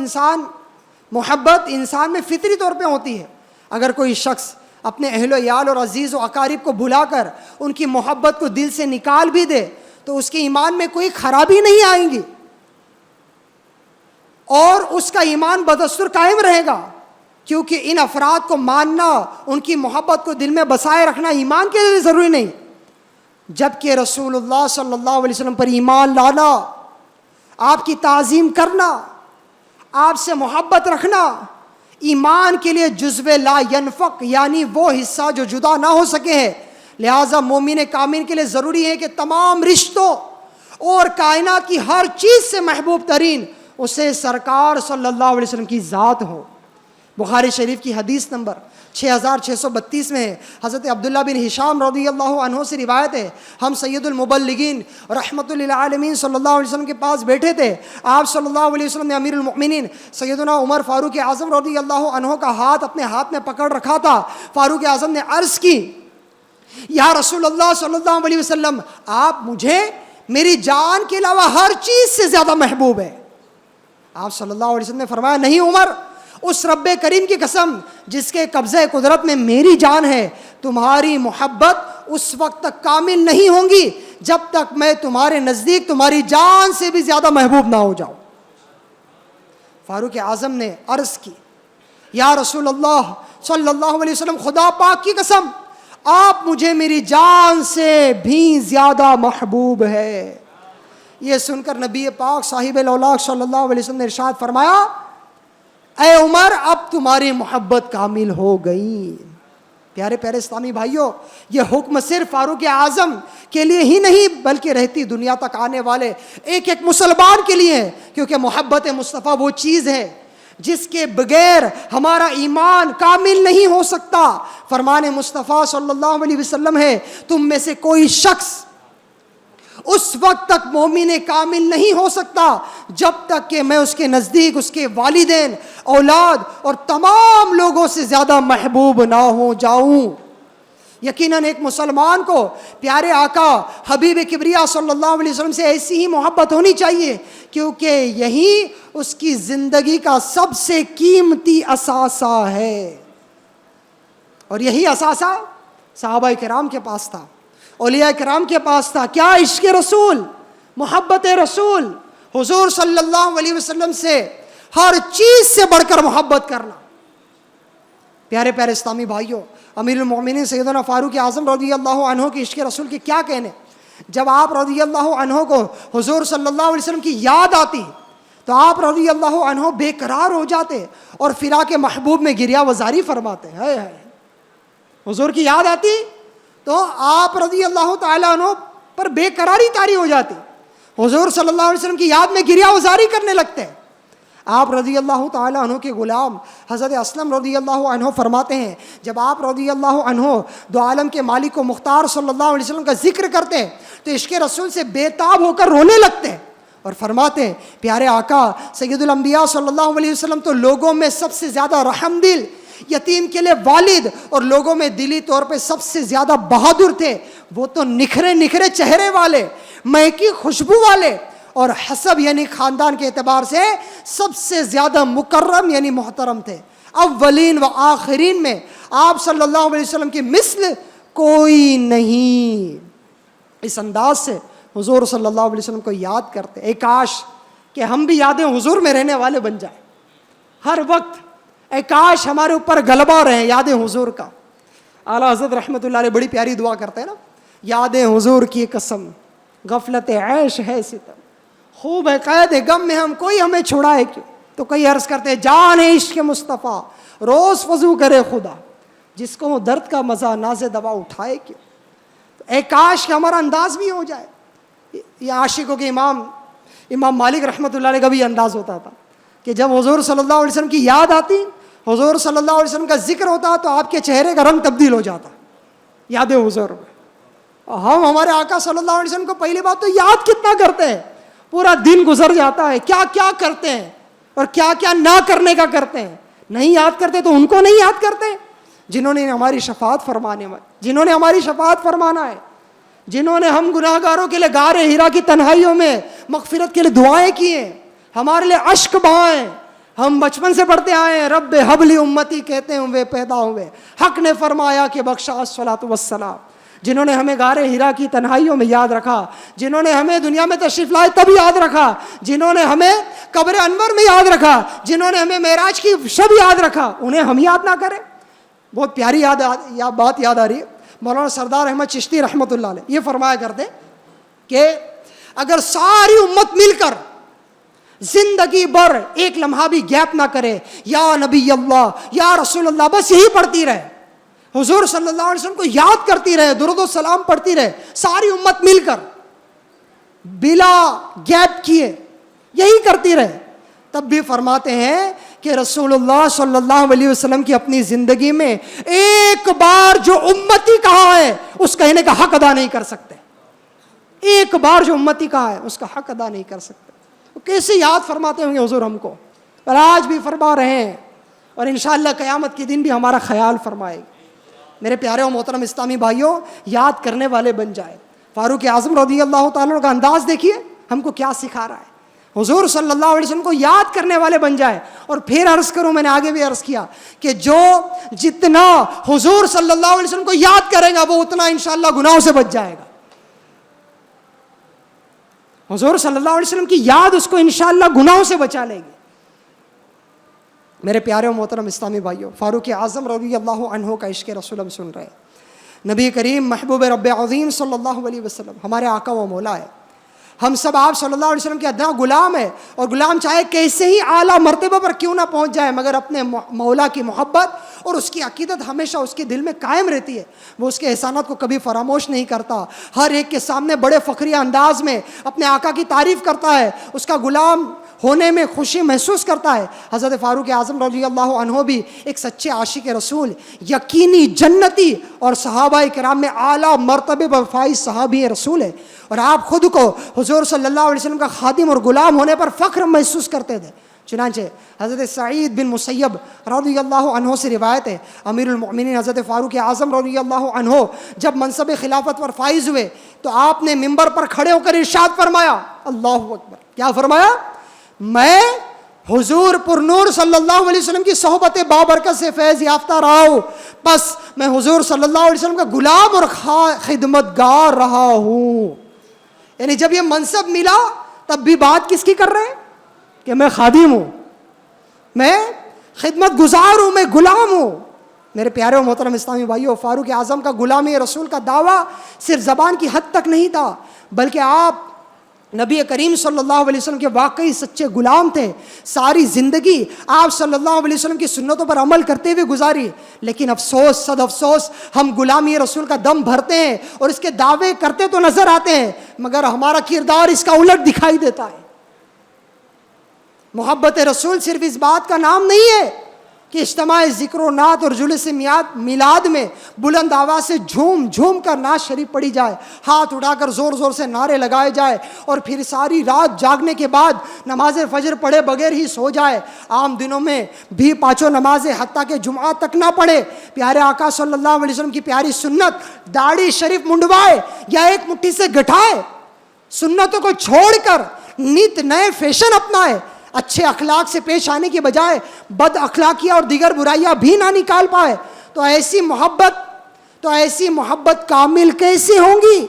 Speaker 4: انسان میں فطری طور پہ ہوتی ہے. اگر کوئی شخص اپنے اہل و عیال اور عزیز و اقارب کو بھلا کر ان کی محبت کو دل سے نکال بھی دے تو اس کے ایمان میں کوئی خرابی نہیں آئیں گی اور اس کا ایمان بدستور قائم رہے گا، کیونکہ ان افراد کو ماننا، ان کی محبت کو دل میں بسائے رکھنا ایمان کے لیے ضروری نہیں، جبکہ رسول اللہ صلی اللہ علیہ وسلم پر ایمان لانا، آپ کی تعظیم کرنا، آپ سے محبت رکھنا ایمان کے لیے جزو لا ینفق یعنی وہ حصہ جو جدا نہ ہو سکے ہے. لہٰذا مومن کامل کے لیے ضروری ہے کہ تمام رشتوں اور کائنات کی ہر چیز سے محبوب ترین اسے سرکار صلی اللہ علیہ وسلم کی ذات ہو. بخاری شریف کی حدیث نمبر 6632 میں ہے، حضرت عبداللہ بن ہشام رضی اللہ عنہ سے روایت ہے، ہم سید المبلغین رحمۃ للعالمین صلی اللہ علیہ وسلم کے پاس بیٹھے تھے، آپ صلی اللہ علیہ وسلم نے امیر المؤمنین سیدنا عمر فاروق اعظم رضی اللہ عنہ کا ہاتھ اپنے ہاتھ میں پکڑ رکھا تھا۔ فاروق اعظم نے عرض کی، یا رسول اللہ صلی اللہ علیہ وسلم، آپ مجھے میری جان کے علاوہ ہر چیز سے زیادہ محبوب ہے۔ آپ صلی اللہ علیہ وسلم نے فرمایا، نہیں عمر، اس رب کریم کی قسم جس کے قبضہ قدرت میں میری جان ہے، تمہاری محبت اس وقت تک کامل نہیں ہوں گی جب تک میں تمہارے نزدیک تمہاری جان سے بھی زیادہ محبوب نہ ہو جاؤں۔ فاروق اعظم نے عرض کی، یا رسول اللہ صلی اللہ علیہ وسلم، خدا پاک کی قسم آپ مجھے میری جان سے بھی زیادہ محبوب ہے۔ یہ سن کر نبی پاک صاحب الاولاق صلی اللہ علیہ وسلم نے ارشاد فرمایا، اے عمر، اب تمہاری محبت کامل ہو گئی۔ پیارے پیارے اسلامی بھائیوں، یہ حکم صرف فاروق اعظم کے لیے ہی نہیں بلکہ رہتی دنیا تک آنے والے ایک ایک مسلمان کے لیے ہے، کیونکہ محبت مصطفیٰ وہ چیز ہے جس کے بغیر ہمارا ایمان کامل نہیں ہو سکتا۔ فرمان مصطفیٰ صلی اللہ علیہ وسلم ہے، تم میں سے کوئی شخص اس وقت تک مومن کامل نہیں ہو سکتا جب تک کہ میں اس کے نزدیک اس کے والدین، اولاد اور تمام لوگوں سے زیادہ محبوب نہ ہو جاؤں۔ یقیناً ایک مسلمان کو پیارے آقا حبیب کبریا صلی اللہ علیہ وسلم سے ایسی ہی محبت ہونی چاہیے، کیونکہ یہی اس کی زندگی کا سب سے قیمتی اثاثہ ہے، اور یہی اثاثہ صحابہ کرام کے پاس تھا، اولیاء کرام کے پاس تھا۔ کیا عشق رسول، محبت رسول، حضور صلی اللہ علیہ وسلم سے ہر چیز سے بڑھ کر محبت کرنا۔ پیارے پیارے اسلامی بھائیوں، امیر المؤمنین سیدنا فاروق اعظم رضی اللہ عنہ کی عشق رسول کے کیا کہنے، جب آپ رضی اللہ عنہ کو حضور صلی اللہ علیہ وسلم کی یاد آتی تو آپ رضی اللہ عنہ بے قرار ہو جاتے اور فراق محبوب میں گریہ وزاری فرماتے۔ ہے حضور کی یاد آتی تو آپ رضی اللہ تعالیٰ عنہ پر بے قراری طاری ہو جاتی، حضور صلی اللہ علیہ وسلم کی یاد میں گریہ وزاری کرنے لگتے۔ آپ رضی اللہ تعالیٰ عنہ کے غلام حضرت اسلم رضی اللہ عنہ فرماتے ہیں، جب آپ رضی اللہ عنہ دو عالم کے مالک و مختار صلی اللہ علیہ وسلم کا ذکر کرتے تو عشق رسول سے بے تاب ہو کر رونے لگتے اور فرماتے، پیارے آقا سید الانبیاء صلی اللہ علیہ وسلم تو لوگوں میں سب سے زیادہ رحم دل، یتیم کے لیے والد اور لوگوں میں دلی طور پہ سب سے زیادہ بہادر تھے۔ وہ تو نکھرے نکھرے چہرے والے، مہکی خوشبو والے، اور حسب یعنی خاندان کے اعتبار سے سب سے زیادہ مکرم یعنی محترم تھے۔ اولین و آخرین میں آپ صلی اللہ علیہ وسلم کی مثل کوئی نہیں۔ اس انداز سے حضور صلی اللہ علیہ وسلم کو یاد کرتے، اے کاش کہ ہم بھی یادیں حضور میں رہنے والے بن جائیں ہر وقت، اے کاش ہمارے اوپر غلبہ رہے یادیں حضور کا۔ اعلیٰ حضرت رحمۃ اللہ علیہ بڑی پیاری دعا کرتے ہیں نا، یادیں حضور کی قسم غفلت عیش ہے ستم، خوب ہے قید غم میں ہم کوئی ہمیں چھڑائے کیوں، تو کئی عرض کرتے ہیں جان عشق مصطفیٰ روز وضو کرے خدا، جس کو وہ درد کا مزہ ناز دوا اٹھائے کیوں۔ اے کاش کہ ہمارا انداز بھی ہو جائے، یہ عاشقوں کے امام مالک رحمۃ اللہ علیہ کا بھی انداز ہوتا تھا کہ جب حضور صلی اللہ علیہ وسلم کی یاد آتی، حضور صلی اللہ علیہ وسلم کا ذکر ہوتا تو آپ کے چہرے کا رنگ تبدیل ہو جاتا یاد حضور میں۔ ہم ہمارے آقا صلی اللہ علیہ وسلم کو پہلی بات تو یاد کتنا کرتے ہیں، پورا دن گزر جاتا ہے کیا کیا کرتے ہیں اور کیا کیا نہ کرنے کا کرتے ہیں، نہیں یاد کرتے تو ان کو نہیں یاد کرتے جنہوں نے ہماری شفاعت فرمانے میں، جنہوں نے ہماری شفاعت فرمانا ہے، جنہوں نے ہم گناہ گاروں کے لیے غار ہیرا کی تنہائیوں میں مغفرت کے لیے دعائیں کی ہیں، ہمارے لیے اشک بہائے۔ ہم بچپن سے پڑھتے آئے ہیں رب حبلی امتی کہتے ہوئے پیدا ہوئے، حق نے فرمایا کہ بخشا الصلاۃ والسلام، جنہوں نے ہمیں غار ہیرا کی تنہائیوں میں یاد رکھا، جنہوں نے ہمیں دنیا میں تشریف لائے تب یاد رکھا، جنہوں نے ہمیں قبر انور میں یاد رکھا، جنہوں نے ہمیں معراج کی شب یاد رکھا، انہیں ہم یاد نہ کریں۔ بہت پیاری بات یاد آ رہی ہے، مولانا سردار احمد چشتی رحمۃ اللہ علیہ یہ فرمایا کرتے کہ اگر ساری امت مل کر زندگی بھر ایک لمحہ بھی گیپ نہ کرے، یا نبی اللہ یا رسول اللہ بس یہی پڑھتی رہے، حضور صلی اللہ علیہ وسلم کو یاد کرتی رہے، درود و سلام پڑھتی رہے، ساری امت مل کر بلا گیپ کیے یہی کرتی رہے، تب بھی فرماتے ہیں کہ رسول اللہ صلی اللہ علیہ وسلم کی اپنی زندگی میں ایک بار جو امتی کہا ہے اس کہنے کا حق ادا نہیں کر سکتے. ایک بار جو امتی کہا ہے اس کا حق ادا نہیں کر سکتے. وہ کیسے یاد فرماتے ہوں گے حضور ہم کو، اور آج بھی فرما رہے ہیں، اور انشاءاللہ قیامت کے دن بھی ہمارا خیال فرمائے گا. میرے پیارے و محترم اسلامی بھائیوں، یاد کرنے والے بن جائے. فاروق اعظم رضی اللہ تعالیٰ کا انداز دیکھیے ہم کو کیا سکھا رہا ہے. حضور صلی اللہ علیہ وسلم کو یاد کرنے والے بن جائے. اور پھر عرض کروں، میں نے آگے بھی عرض کیا کہ جو جتنا حضور صلی اللہ علیہ وسلم کو یاد کرے گا وہ اتنا انشاءاللہ گناہوں سے بچ جائے گا. حضور صلی اللہ علیہ وسلم کی یاد اس کو انشاءاللہ گناہوں سے بچا لے گی. میرے پیارے و محترم اسلامی بھائیوں، فاروق اعظم رضی اللہ عنہ کا عشق رسول ہم سن رہے ہیں. نبی کریم محبوب رب عظیم صلی اللہ علیہ وسلم ہمارے آقا و مولا ہے. ہم سب آپ صلی اللہ علیہ وسلم کے ادنا غلام ہے، اور غلام چاہے کیسے ہی اعلیٰ مرتبہ پر کیوں نہ پہنچ جائے مگر اپنے مولا کی محبت اور اس کی عقیدت ہمیشہ اس کے دل میں قائم رہتی ہے. وہ اس کے احسانات کو کبھی فراموش نہیں کرتا. ہر ایک کے سامنے بڑے فخریہ انداز میں اپنے آقا کی تعریف کرتا ہے، اس کا غلام ہونے میں خوشی محسوس کرتا ہے. حضرت فاروق اعظم رضی اللہ عنہ بھی ایک سچے عاشق رسول، یقینی جنتی اور صحابہ کرام میں اعلیٰ مرتبے پر فائز صحابی رسول ہے. اور آپ خود کو حضور صلی اللہ علیہ وسلم کا خادم اور غلام ہونے پر فخر محسوس کرتے تھے. چنانچہ حضرت سعید بن مسیب رضی اللہ عنہ سے روایت ہے، امیر المؤمنین حضرت فاروق اعظم رضی اللہ عنہ جب منصب خلافت پر فائز ہوئے تو آپ نے منبر پر کھڑے ہو کر ارشاد فرمایا، اللہ اکبر، کیا فرمایا؟ میں حضور پر نور صلی اللہ علیہ وسلم کی صحبت بابرکت سے فیض یافتہ رہا ہوں، بس میں حضور صلی اللہ علیہ وسلم کا غلام اور خدمتگار رہا ہوں. یعنی جب یہ منصب ملا تب بھی بات کس کی کر رہے ہیں کہ میں خادم ہوں، میں خدمت گزار ہوں، میں غلام ہوں. میرے پیارے و محترم اسلامی بھائیوں، فاروق اعظم کا غلامی رسول کا دعویٰ صرف زبان کی حد تک نہیں تھا، بلکہ آپ نبی کریم صلی اللہ علیہ وسلم کے واقعی سچے غلام تھے. ساری زندگی آپ صلی اللہ علیہ وسلم کی سنتوں پر عمل کرتے ہوئے گزاری. لیکن افسوس، صد افسوس، ہم غلامی رسول کا دم بھرتے ہیں اور اس کے دعوے کرتے تو نظر آتے ہیں مگر ہمارا کردار اس کا الٹ دکھائی دیتا ہے. محبت رسول صرف اس بات کا نام نہیں ہے کہ اجتماع ذکر و نعت اور جلوس میلاد میں بلند آواز سے جھوم جھوم کر نعت شریف پڑھی جائے، ہاتھ اٹھا کر زور زور سے نعرے لگائے جائے اور پھر ساری رات جاگنے کے بعد نماز فجر پڑھے بغیر ہی سو جائے. عام دنوں میں بھی پانچوں نمازیں حتیٰ کہ جمعہ تک نہ پڑھے. پیارے آقا صلی اللہ علیہ وسلم کی پیاری سنت داڑھی شریف منڈوائے یا ایک مٹھی سے گٹھائے، سنتوں کو چھوڑ کر نت نئے فیشن اپنائے، اچھے اخلاق سے پیش آنے کی بجائے بد اخلاقیاں اور دیگر برائیاں بھی نہ نکال پائے، تو ایسی محبت کامل کیسے ہوں گی؟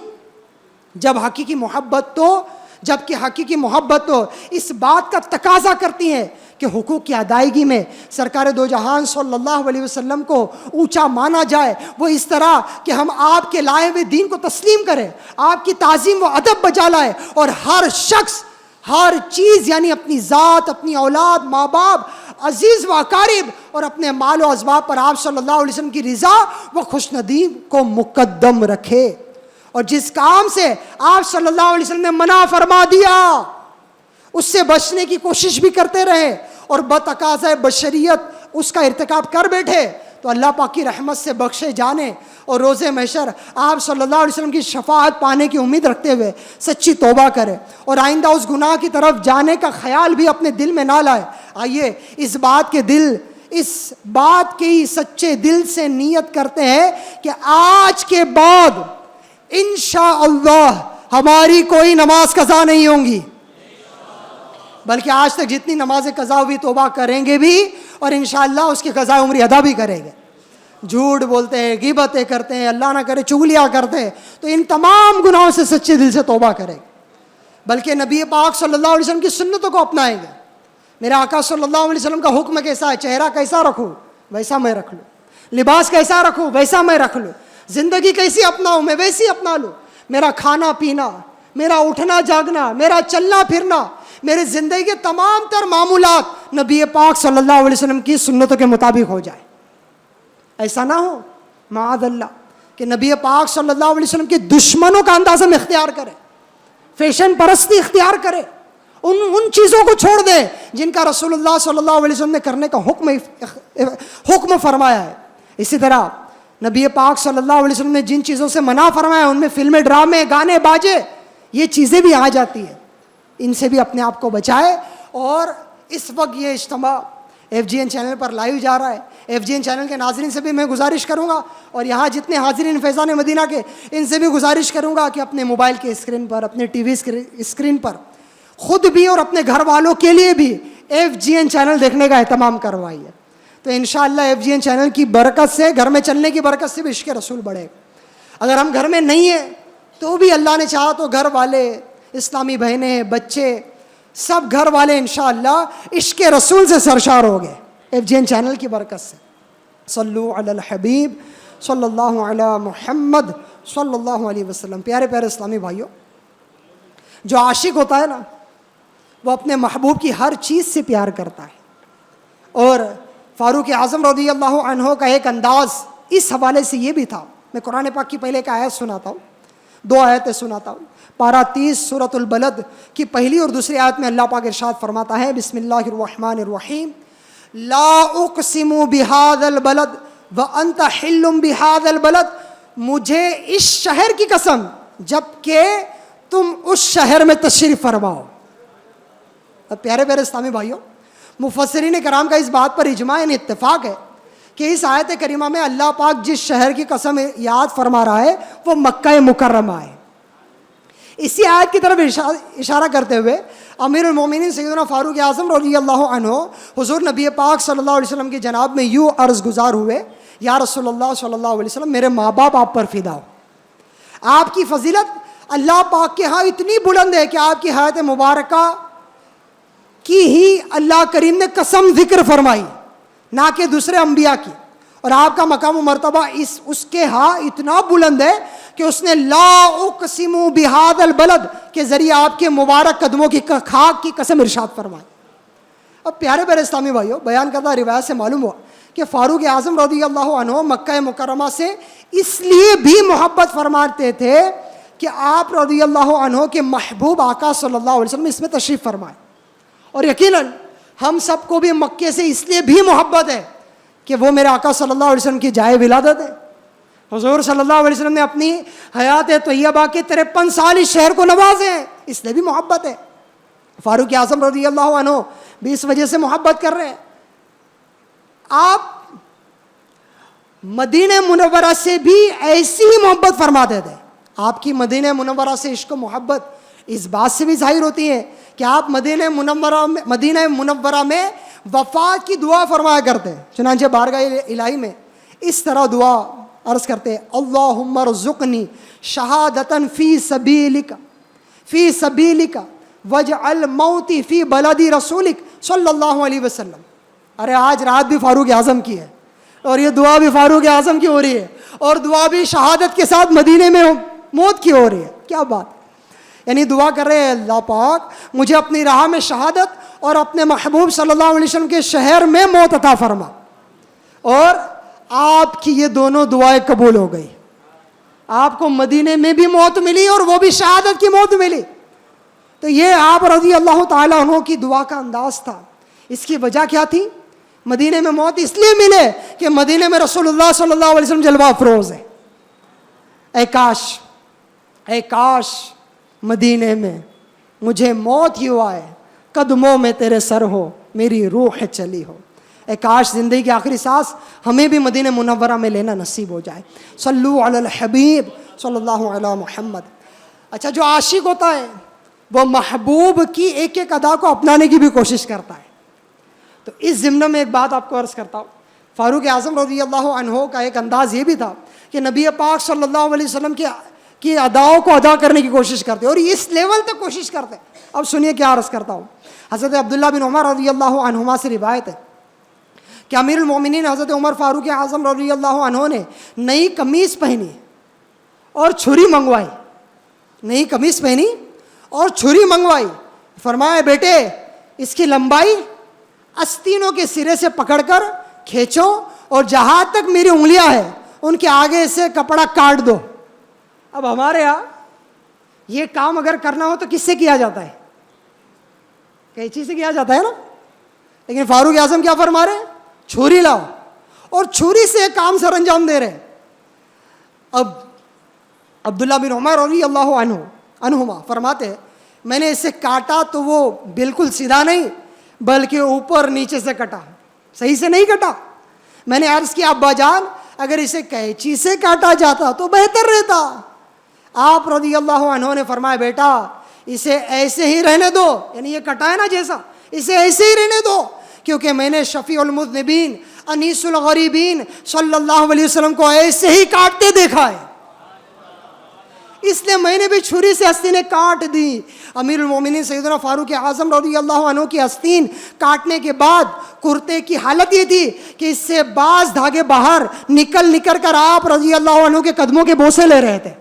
Speaker 4: جبکہ حقیقی محبت تو اس بات کا تقاضا کرتی ہے کہ حقوق کی ادائیگی میں سرکار دو جہان صلی اللہ علیہ وسلم کو اونچا مانا جائے. وہ اس طرح کہ ہم آپ کے لائے ہوئے دین کو تسلیم کریں، آپ کی تعظیم و ادب بجا لائے، اور ہر شخص ہر چیز یعنی اپنی ذات، اپنی اولاد، ماں باپ، عزیز و اقارب اور اپنے مال و اسباب پر آپ صلی اللہ علیہ وسلم کی رضا و خوشنودی کو مقدم رکھے. اور جس کام سے آپ صلی اللہ علیہ وسلم نے منع فرما دیا اس سے بچنے کی کوشش بھی کرتے رہے، اور بتقاضۂ بشریت اس کا ارتکاب کر بیٹھے تو اللہ پاک کی رحمت سے بخشے جانے اور روز محشر آپ صلی اللہ علیہ وسلم کی شفاعت پانے کی امید رکھتے ہوئے سچی توبہ کرے اور آئندہ اس گناہ کی طرف جانے کا خیال بھی اپنے دل میں نہ لائے. آئیے اس بات کی سچے دل سے نیت کرتے ہیں کہ آج کے بعد انشاءاللہ ہماری کوئی نماز قضا نہیں ہوں گی، بلکہ آج تک جتنی نمازیں قضا ہوئی توبہ کریں گے بھی اور انشاءاللہ اس کی قضا عمری ادا بھی کریں گے. جھوٹ بولتے ہیں، غیبتیں کرتے ہیں، اللہ نہ کرے چغلیاں کرتے ہیں، تو ان تمام گناہوں سے سچے دل سے توبہ کریں گے، بلکہ نبی پاک صلی اللہ علیہ وسلم کی سنتوں کو اپنائیں گے. میرے آقا صلی اللہ علیہ وسلم کا حکم کیسا ہے؟ چہرہ کیسا رکھوں ویسا میں رکھ لوں، لباس کیسا رکھوں ویسا میں رکھ لوں، زندگی کیسی اپناؤں میں ویسی اپنا لوں. میرا کھانا پینا، میرا اٹھنا جاگنا، میرا چلنا پھرنا، میرے زندگی کے تمام تر معمولات نبی پاک صلی اللہ علیہ وسلم کی سنتوں کے مطابق ہو جائے. ایسا نہ ہو معاذ اللہ کہ نبی پاک صلی اللہ علیہ وسلم کے دشمنوں کا اندازہ میں اختیار کرے، فیشن پرستی اختیار کرے ان چیزوں کو چھوڑ دیں جن کا رسول اللہ صلی اللہ علیہ وسلم نے کرنے کا حکم فرمایا ہے. اسی طرح نبی پاک صلی اللہ علیہ وسلم نے جن چیزوں سے منع فرمایا ان میں فلمیں، ڈرامے، گانے، باجے، یہ چیزیں بھی آ جاتی ہیں. ان سے بھی اپنے آپ کو بچائے. اور اس وقت یہ اجتماع FGN چینل پر لائیو جا رہا ہے. FGN چینل کے ناظرین سے بھی میں گزارش کروں گا، اور یہاں جتنے حاضرین فیضان مدینہ کے ان سے بھی گزارش کروں گا کہ اپنے موبائل کے اسکرین پر، اپنے ٹی وی اسکرین پر خود بھی اور اپنے گھر والوں کے لیے بھی FGN چینل دیکھنے کا اہتمام کروائیے. تو انشاءاللہ FGN چینل کی برکت سے، گھر میں چلنے کی برکت سے بھی عشق رسول بڑھے. اگر ہم گھر میں نہیں ہیں تو بھی اللہ نے چاہا تو گھر والے، اسلامی بہنیں، بچے، سب گھر والے انشاءاللہ عشق رسول سے سرشار ہو گئے FGN چینل کی برکت سے. صلو علی الحبیب صلی اللہ علی محمد صلی اللہ علیہ وسلم. پیارے پیارے اسلامی بھائیوں، جو عاشق ہوتا ہے نا وہ اپنے محبوب کی ہر چیز سے پیار کرتا ہے. اور فاروق اعظم رضی اللہ عنہ کا ایک انداز اس حوالے سے یہ بھی تھا. میں قرآن پاک کی پہلے ایک آیت سناتا ہوں، 2 آیتیں سناتا ہوں. پارہ 30 سورۃ البلد کی پہلی اور دوسری آیت میں اللہ پاک ارشاد فرماتا ہے، بسم اللہ الرحمن الرحیم، لا اقسم بہذا البلد وانت حل بہذا البلد. مجھے اس شہر کی قسم جبکہ تم اس شہر میں تشریف فرماؤ. اب پیارے پیارے اسلامی بھائیوں، مفسرین کرام کا اس بات پر اجماع یعنی اتفاق ہے کہ اس آیت کریمہ میں اللہ پاک جس شہر کی قسم یاد فرما رہا ہے وہ مکہ مکرمہ ہے. اسی آیت کی طرف اشارہ کرتے ہوئے امیر المومنین سیدنا فاروق اعظم رضی اللہ عنہ حضور نبی پاک صلی اللہ علیہ وسلم کی جناب میں یوں عرض گزار ہوئے، یا رسول اللہ صلی اللہ علیہ وسلم، میرے ماں باپ آپ پر فدا ہو. آپ کی فضیلت اللہ پاک کے ہاں اتنی بلند ہے کہ آپ کی حیات مبارکہ کی ہی اللہ کریم نے قسم ذکر فرمائی، نہ کہ دوسرے انبیاء کی. اور آپ کا مقام و مرتبہ اس کے ہاں اتنا بلند ہے کہ اس نے لا اقسم بہذا البلد کے ذریعے آپ کے مبارک قدموں کی خاک کی قسم ارشاد فرمائی. اب پیارے پیارے اسلامی بھائیوں، بیان کردہ روایت سے معلوم ہوا کہ فاروق اعظم رضی اللہ عنہ مکہ مکرمہ سے اس لیے بھی محبت فرماتے تھے کہ آپ رضی اللہ عنہ کے محبوب آقا صلی اللہ علیہ وسلم اس میں تشریف فرمائے. اور یقیناً ہم سب کو بھی مکے سے اس لیے بھی محبت ہے کہ وہ میرے آقا صلی اللہ علیہ وسلم کی جائے ولادت ہے. حضور صلی اللہ علیہ وسلم نے اپنی حیات طیبہ کے 53 سال اس شہر کو نوازے ہیں، اس لیے بھی محبت ہے. فاروق اعظم رضی اللہ عنہ بھی اس وجہ سے محبت کر رہے ہیں. آپ مدینہ منورہ سے بھی ایسی ہی محبت فرماتے تھے. آپ کی مدینہ منورہ سے عشق و محبت اس بات سے بھی ظاہر ہوتی ہے کہ آپ مدینہ منورہ میں وفات کی دعا فرمایا کرتے ہیں. چنانچہ بارگاہ الہی میں اس طرح دعا عرض کرتے ہیں، اللہم ارزقنی شہادتاً فی سبیلک واجعل موتی فی بلدی رسولک صلی اللہ علیہ وسلم. ارے آج رات بھی فاروق اعظم کی ہے اور یہ دعا بھی فاروق اعظم کی ہو رہی ہے، اور دعا بھی شہادت کے ساتھ مدینے میں موت کی ہو رہی ہے. کیا بات! یعنی دعا کر رہے ہیں، اللہ پاک مجھے اپنی راہ میں شہادت اور اپنے محبوب صلی اللہ علیہ وسلم کے شہر میں موت عطا فرما. اور آپ کی یہ دونوں دعائیں قبول ہو گئی. آپ کو مدینے میں بھی موت ملی اور وہ بھی شہادت کی موت ملی. تو یہ آپ رضی اللہ تعالیٰ عنہ کی دعا کا انداز تھا. اس کی وجہ کیا تھی؟ مدینے میں موت اس لیے ملے کہ مدینے میں رسول اللہ صلی اللہ علیہ وسلم جلوہ افروز ہے. اے کاش مدینے میں مجھے موت ہی ہوا ہے، قدموں میں تیرے سر ہو، میری روح چلی ہو. اے کاش زندگی کی آخری سانس ہمیں بھی مدینہ منورہ میں لینا نصیب ہو جائے. صلو علی الحبیب صلی اللہ علی محمد. اچھا، جو عاشق ہوتا ہے وہ محبوب کی ایک ایک ادا کو اپنانے کی بھی کوشش کرتا ہے. تو اس ضمن میں ایک بات آپ کو عرض کرتا ہوں. فاروق اعظم رضی اللہ عنہ کا ایک انداز یہ بھی تھا کہ نبی پاک صلی اللہ علیہ وسلم کی اداؤں کو ادا کرنے کی کوشش کرتے اور اس لیول تک کوشش کرتے. اب سنیے کیا عرض کرتا ہوں. حضرت عبداللہ بن عمر رضی اللہ عنہما سے روایت ہے کہ امیر المومنین حضرت عمر فاروق اعظم رضی اللہ عنہ نے نئی قمیص پہنی اور چھری منگوائی. نئی قمیص پہنی اور چھری منگوائی. فرمایا، بیٹے اس کی لمبائی آستینوں کے سرے سے پکڑ کر کھینچو اور جہاں تک میری انگلیاں ہیں ان کے آگے سے کپڑا کاٹ دو. اب ہمارے یہاں یہ کام اگر کرنا ہو تو کس سے کیا جاتا ہے؟ قینچی سے کیا جاتا ہے نا, لیکن فاروق اعظم کیا فرما رہے ہیں؟ چھری لاؤ, اور چھری سے ایک کام سر انجام دے رہے ہیں. اب عبداللہ بن عمر رضی اللہ عنہما فرماتے ہیں میں نے اسے کاٹا تو وہ بالکل سیدھا نہیں بلکہ اوپر نیچے سے کٹا, صحیح سے نہیں کٹا. میں نے عرض کیا ابا جان اگر اسے قینچی سے کاٹا جاتا تو بہتر رہتا. آپ رضی اللہ عنہ نے فرمایا بیٹا اسے ایسے ہی رہنے دو, یعنی یہ کٹا ہے نا جیسا, اسے ایسے ہی رہنے دو, کیونکہ میں نے شفیع المذنبین انیس الغریبین صلی اللہ علیہ وسلم کو ایسے ہی کاٹتے دیکھا ہے, اس لیے میں نے بھی چھری سے آستینیں کاٹ دی. امیر المومنین سیدنا فاروق اعظم رضی اللہ عنہ کی آستین کاٹنے کے بعد کرتے کی حالت یہ تھی کہ اس سے بعض دھاگے باہر نکل کر آپ رضی اللہ عنہ کے قدموں کے بوسے لے رہے تھے,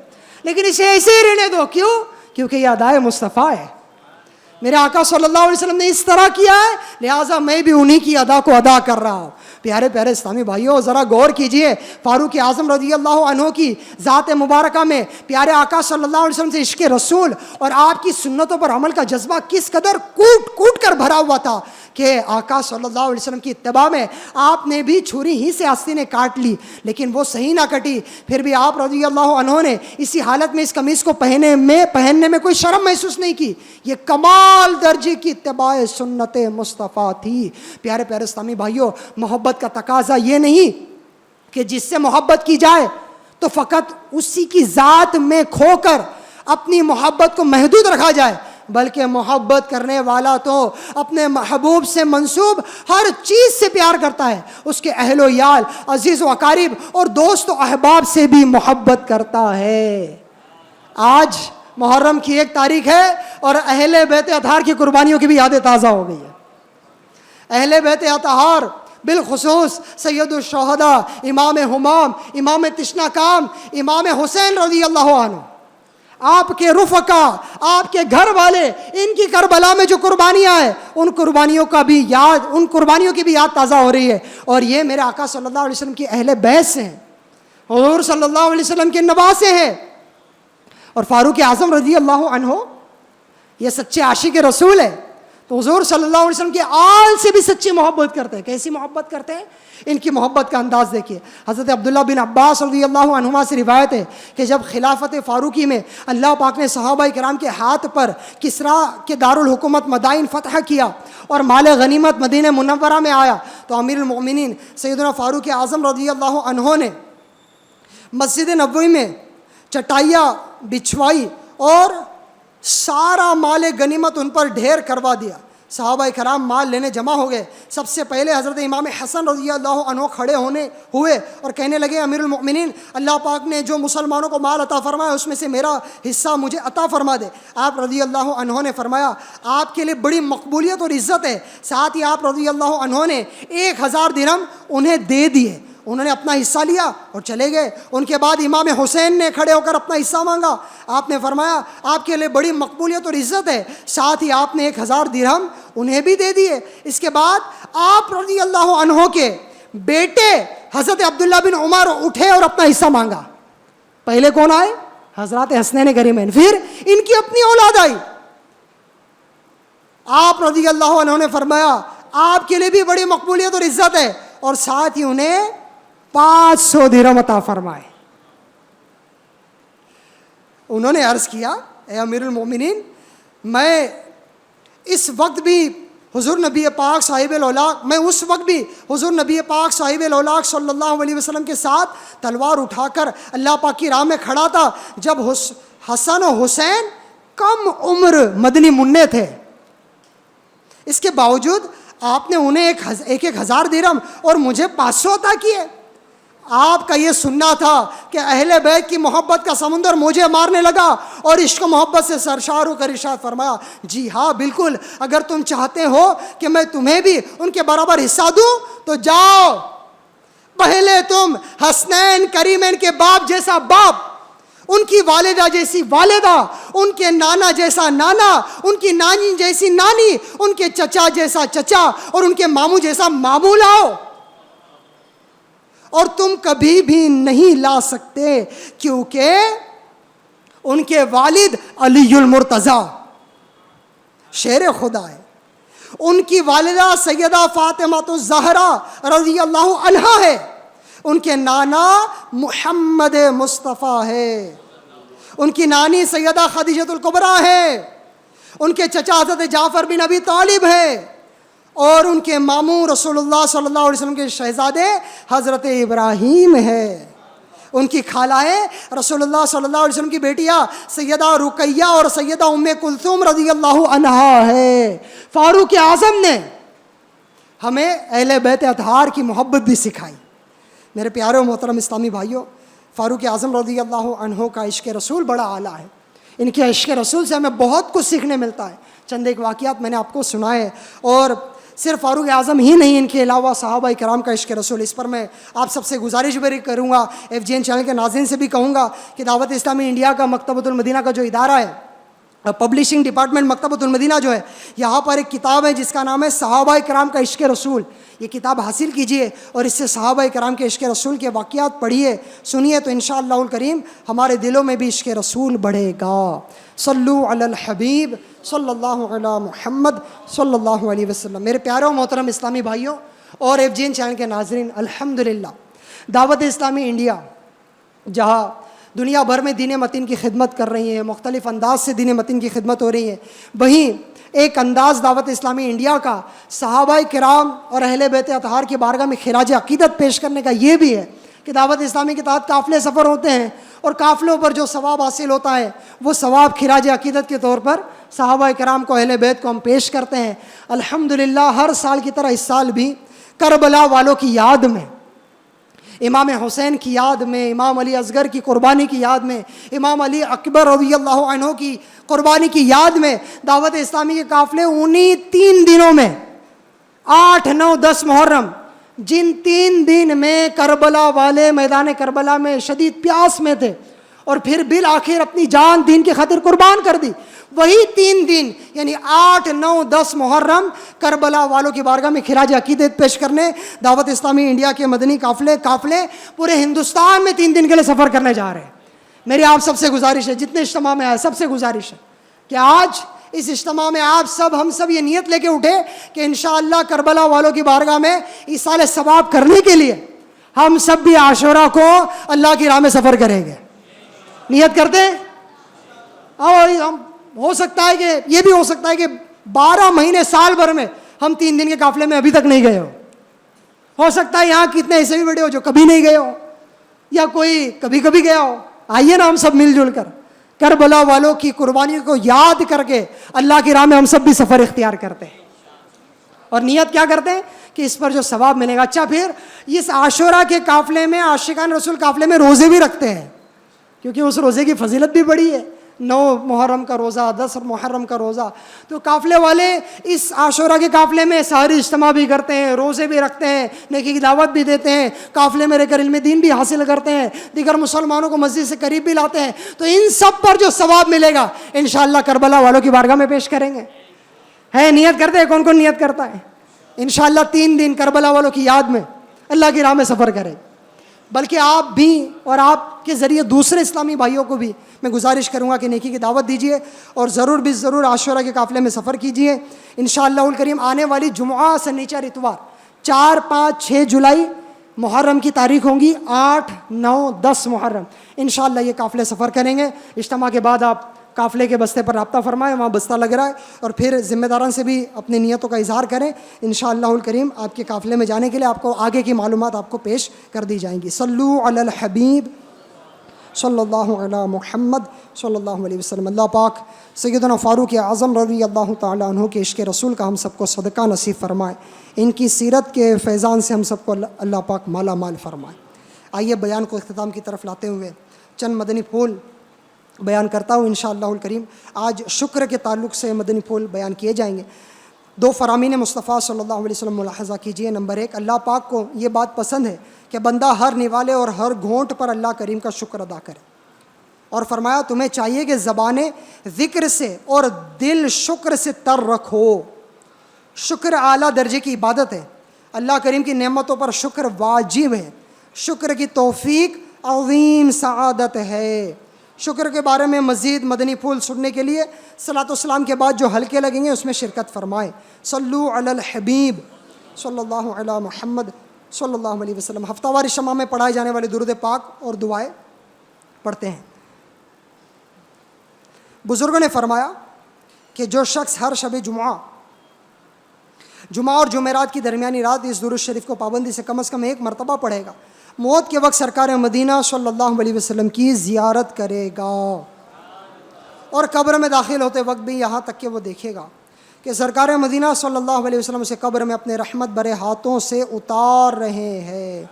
Speaker 4: لیکن اسے ایسے ہی رہنے دو. کیوں؟ کیونکہ یہ ادائے مصطفیٰ ہے, میرے آقا صلی اللہ علیہ وسلم نے اس طرح کیا ہے, لہٰذا میں بھی انہی کی ادا کو ادا کر رہا ہوں. پیارے پیارے اسلامی بھائیوں ذرا غور کیجئے, فاروق اعظم رضی اللہ عنہ کی ذات مبارکہ میں پیارے آقا صلی اللہ علیہ وسلم سے عشق رسول اور آپ کی سنتوں پر عمل کا جذبہ کس قدر کوٹ کر بھرا ہوا تھا کہ آقا صلی اللہ علیہ وسلم کی اتباع میں آپ نے بھی چھری ہی سے آستینیں کاٹ لی, لیکن وہ صحیح نہ کٹی. پھر بھی آپ رضی اللہ عنہ نے اسی حالت میں اس قمیص کو پہننے میں کوئی شرم محسوس نہیں کی. یہ کمال درجے کی اتباع سنت مصطفیٰ تھی. پیارے پیارے اسلامی بھائیوں, محبت کا تقاضا یہ نہیں کہ جس سے محبت کی جائے تو فقط اسی کی ذات میں کھو کر اپنی محبت کو محدود رکھا جائے, بلکہ محبت کرنے والا تو اپنے محبوب سے منسوب ہر چیز سے پیار کرتا ہے, اس کے اہل و عیال, عزیز و اقارب اور دوست و احباب سے بھی محبت کرتا ہے. آج محرم کی 1 تاریخ ہے اور اہل بیت اطہار کی قربانیوں کی بھی یادیں تازہ ہو گئی ہے. اہل بیت اطہار بالخصوص سید الشہداء امام ہمام, امام تشنا کام, امام حسین رضی اللہ عنہ, آپ کے رفقا, آپ کے گھر والے, ان کی کربلا میں جو قربانیاں ہیں ان قربانیوں کی بھی یاد تازہ ہو رہی ہے. اور یہ میرے آقا صلی اللہ علیہ وسلم کی اہل بیت سے ہیں, حضور صلی اللہ علیہ وسلم کے نواسے ہیں. اور فاروق اعظم رضی اللہ عنہ یہ سچے عاشق رسول ہے, تو حضور صلی اللہ علیہ وسلم کے آل سے بھی سچی محبت کرتے ہیں. کیسی محبت کرتے ہیں؟ ان کی محبت کا انداز دیکھیے. حضرت عبداللہ بن عباس رضی اللہ عنہما سے روایت ہے کہ جب خلافت فاروقی میں اللہ پاک نے صحابہ کرام کے ہاتھ پر کسرا کے دارالحکومت مدائن فتح کیا اور مال غنیمت مدینہ منورہ میں آیا, تو امیر المؤمنین سیدنا فاروق اعظم رضی اللہ عنہ نے مسجد نبوی میں چٹائیاں بچھوائی اور سارا مال غنیمت ان پر ڈھیر کروا دیا. صحابہ کرام مال لینے جمع ہو گئے. سب سے پہلے حضرت امام حسن رضی اللہ عنہ کھڑے ہوئے اور کہنے لگے امیر المؤمنین اللہ پاک نے جو مسلمانوں کو مال عطا فرمایا اس میں سے میرا حصہ مجھے عطا فرما دے. آپ رضی اللہ عنہ نے فرمایا آپ کے لیے بڑی مقبولیت اور عزت ہے. ساتھ ہی آپ رضی اللہ عنہ نے 1000 درہم انہیں دے دیے. انہوں نے اپنا حصہ لیا اور چلے گئے. ان کے بعد امام حسین نے کھڑے ہو کر اپنا حصہ مانگا. آپ نے فرمایا آپ کے لیے بڑی مقبولیت اور عزت ہے. ساتھ ہی آپ نے 1000 درہم انہیں بھی دے دیے. اس کے بعد آپ رضی اللہ عنہ کے بیٹے حضرت عبداللہ بن عمر اٹھے اور اپنا حصہ مانگا. پہلے کون آئے؟ حضرات حسنین کریمین, پھر ان کی اپنی اولاد آئی. آپ رضی اللہ عنہ نے فرمایا آپ کے لیے بھی بڑی مقبولیت اور عزت ہے, اور ساتھ ہی انہیں 500 درہم عطا فرمائے. انہوں نے عرض کیا اے امیر المومنین میں اس وقت بھی حضور نبی پاک صاحب الاولاق صاحب الاولاق صلی اللہ علیہ وسلم کے ساتھ تلوار اٹھا کر اللہ پاک کی راہ میں کھڑا تھا جب حسن و حسین کم عمر مدنی منع تھے. اس کے باوجود آپ نے انہیں 1000 درہم اور مجھے 500 عطا کیے. آپ کا یہ سننا تھا کہ اہل بیت کی محبت کا سمندر مجھے مارنے لگا اور عشق و محبت سے سرشار ہو کر ارشاد فرمایا جی ہاں بالکل, اگر تم چاہتے ہو کہ میں تمہیں بھی ان کے برابر حصہ دوں تو جاؤ, پہلے تم حسنین کریمین کے باپ جیسا باپ, ان کی والدہ جیسی والدہ, ان کے نانا جیسا نانا, ان کی نانی جیسی نانی, ان کے چچا جیسا چچا اور ان کے ماموں جیسا ماموں لاؤ. اور تم کبھی بھی نہیں لا سکتے کیونکہ ان کے والد علی المرتضیٰ شیر خدا ہے. ان کی والدہ سیدہ فاطمہ الزہرا رضی اللہ عنہا ہے، ان کے نانا محمد مصطفیٰ ہے، ان کی نانی سیدہ خدیجہ الکبریٰ ہے، ان کے چچا حضرت جعفر بن ابی طالب ہے، اور ان کے ماموں رسول اللہ صلی اللہ علیہ وسلم کے شہزادے حضرت ابراہیم ہے، ان کی خالائیں رسول اللہ صلی اللہ علیہ وسلم کی بیٹیاں سیدہ رقیہ اور سیدہ ام کلثوم رضی اللہ عنہا ہے۔ فاروق اعظم نے ہمیں اہل بیت اطہار کی محبت بھی سکھائی۔ میرے پیارے و محترم اسلامی بھائیوں، فاروق اعظم رضی اللہ عنہ کا عشق رسول بڑا اعلیٰ ہے، ان کے عشق رسول سے ہمیں بہت کچھ سیکھنے ملتا ہے۔ چند ایک واقعات میں نے آپ کو سنائے، اور صرف فاروق اعظم ہی نہیں، ان کے علاوہ صحابہ کرام کا عشق رسول، اس پر میں آپ سب سے گزارش بھی کروں گا، FGN چینل کے ناظرین سے بھی کہوں گا کہ دعوت اسلامی انڈیا کا مکتبۃ المدینہ کا جو ادارہ ہے، پبلشنگ ڈپارٹمنٹ مکتبۃ المدینہ جو ہے، یہاں پر ایک کتاب ہے جس کا نام ہے صحابہ کرام کا عشق رسول۔ یہ کتاب حاصل کیجئے اور اس سے صحابہ کرام کے عشق رسول کے واقعات پڑھیے، سنیے، تو انشاءاللہ الکریم ہمارے دلوں میں بھی عشق رسول بڑھے گا۔ صلو علی الحبیب صلی اللہ علی محمد صلی اللہ علیہ وسلم۔ میرے پیارے و محترم اسلامی بھائیوں اور FGN چینل کے ناظرین، الحمدللہ دعوت اسلامی انڈیا جہاں دنیا بھر میں دین متین کی خدمت کر رہی ہیں، مختلف انداز سے دین متین کی خدمت ہو رہی ہے، وہیں ایک انداز دعوت اسلامی انڈیا کا صحابہ کرام اور اہل بیت اطہار کی بارگاہ میں خراج عقیدت پیش کرنے کا یہ بھی ہے کہ دعوت اسلامی کے تحت قافلے سفر ہوتے ہیں، اور قافلوں پر جو ثواب حاصل ہوتا ہے وہ ثواب خراج عقیدت کے طور پر صحابہ کرام کو، اہل بیت کو ہم پیش کرتے ہیں۔ الحمدللہ ہر سال کی طرح اس سال بھی کربلا والوں کی یاد میں، امام حسین کی یاد میں، امام علی اصغر کی قربانی کی یاد میں، امام علی اکبر رضی اللہ عنہ کی قربانی کی یاد میں دعوت اسلامی کے قافلے انہی 3 دنوں میں 8، 9، 10 محرم، جن 3 دن میں کربلا والے میدان کربلا میں شدید پیاس میں تھے اور پھر بالآخر اپنی جان دین کی خاطر قربان کر دی، وہی 3 دن یعنی 8، 9، 10 محرم کربلا والوں کی بارگاہ میں خراج عقیدت پیش کرنے دعوت اسلامی انڈیا کے مدنی قافلے پورے ہندوستان میں 3 دن کے لیے سفر کرنے جا رہے ہیں۔ میری آپ سب سے گزارش ہے، جتنے اجتماع میں آئے سب سے گزارش ہے کہ آج اس اجتماع میں ہم سب یہ نیت لے کے اٹھے کہ انشاءاللہ کربلا والوں کی بارگاہ میں ایصال ثواب کرنے کے لیے ہم سب بھی عاشورہ کو اللہ کی راہ میں سفر کریں گے۔ نیت کرتے ہیں؟ اور ہم ہو سکتا ہے کہ یہ بھی ہو سکتا ہے کہ 12 مہینے سال بھر میں ہم 3 دن کے قافلے میں ابھی تک نہیں گئے ہو سکتا ہے یہاں کتنے ایسے بھی بیٹھے ہو جو کبھی نہیں گئے ہو، یا کوئی کبھی کبھی گیا ہو۔ آئیے نا ہم سب مل جل کر کربلا والوں کی قربانی کو یاد کر کے اللہ کی راہ میں ہم سب بھی سفر اختیار کرتے ہیں، اور نیت کیا کرتے ہیں کہ اس پر جو ثواب ملے گا۔ اچھا، پھر اس عاشورہ کے قافلے میں، عاشقان رسول قافلے میں روزے بھی رکھتے ہیں، کیونکہ اس روزے کی فضیلت بھی بڑی ہے، 9 محرم کا روزہ، 10 محرم کا روزہ۔ تو قافلے والے اس عاشورہ کے قافلے میں سحری اجتماع بھی کرتے ہیں، روزے بھی رکھتے ہیں، نیکی کی دعوت بھی دیتے ہیں، قافلے میں رہ کر علم دین بھی حاصل کرتے ہیں، دیگر مسلمانوں کو مسجد سے قریب بھی لاتے ہیں۔ تو ان سب پر جو ثواب ملے گا انشاءاللہ کربلا والوں کی بارگاہ میں پیش کریں گے۔ ہے نیت کرتے ہیں؟ کون کون نیت کرتا ہے؟ انشاءاللہ 3 دن کربلا والوں کی یاد میں اللہ کی راہ میں سفر کریں۔ بلکہ آپ بھی اور آپ کے ذریعے دوسرے اسلامی بھائیوں کو بھی میں گزارش کروں گا کہ نیکی کی دعوت دیجیے، اور ضرور بھی ضرور عاشورہ کے قافلے میں سفر کیجیے۔ انشاءاللہ الکریم آنے والی جمعہ سنیچر اتوار 4، 5، 6 جولائی محرم کی تاریخ ہوں گی، 8، 9، 10 محرم انشاءاللہ یہ قافلے سفر کریں گے۔ اجتماع کے بعد آپ قافلے کے بستے پر رابطہ فرمائیں، وہاں بستہ لگ رہا ہے، اور پھر ذمہ داران سے بھی اپنی نیتوں کا اظہار کریں۔ انشاءاللہ الکریم آپ کے قافلے میں جانے کے لیے آپ کو آگے کی معلومات آپ کو پیش کر دی جائیں گی۔ صلو علی الحبیب صلی اللہ علی محمد صلی اللہ علیہ وسلم۔ اللہ پاک سیدنا فاروق اعظم رضی اللہ تعالیٰ عنہ کے عشق رسول کا ہم سب کو صدقہ نصیب فرمائے، ان کی سیرت کے فیضان سے ہم سب کو اللہ پاک مالا مال فرمائے۔ آئیے بیان کو اختتام کی طرف لاتے ہوئے چند مدنی پھول بیان کرتا ہوں انشاءاللہ الکریم۔ آج شکر کے تعلق سے مدنی پھول بیان کیے جائیں گے۔ 2 فرامین مصطفیٰ صلی اللہ علیہ وسلم ملاحظہ کیجئے۔ نمبر 1، اللہ پاک کو یہ بات پسند ہے کہ بندہ ہر نوالے اور ہر گھونٹ پر اللہ کریم کا شکر ادا کرے، اور فرمایا تمہیں چاہیے کہ زبانیں ذکر سے اور دل شکر سے تر رکھو۔ شکر اعلیٰ درجے کی عبادت ہے، اللہ کریم کی نعمتوں پر شکر واجب ہے، شکر کی توفیق عظیم سعادت ہے، شکر کے بارے میں مزید مدنی پھول سننے کے لیے صلاۃ والسلام کے بعد جو حلقے لگیں گے اس میں شرکت فرمائیں۔ صلو علی الحبیب صلی اللہ علی محمد صلی اللہ علیہ وسلم۔ ہفتہ وار اجتماع میں پڑھائے جانے والے درود پاک اور دعائیں پڑھتے ہیں۔ بزرگوں نے فرمایا کہ جو شخص ہر شب جمعہ اور جمعرات کی درمیانی رات اس درود شریف کو پابندی سے کم از کم ایک مرتبہ پڑھے گا، موت کے وقت سرکار مدینہ صلی اللہ علیہ وسلم کی زیارت کرے گا، اور قبر میں داخل ہوتے وقت بھی یہاں تک کہ وہ دیکھے گا کہ سرکار مدینہ صلی اللہ علیہ وسلم اسے قبر میں اپنے رحمت بھرے ہاتھوں سے اتار رہے ہیں۔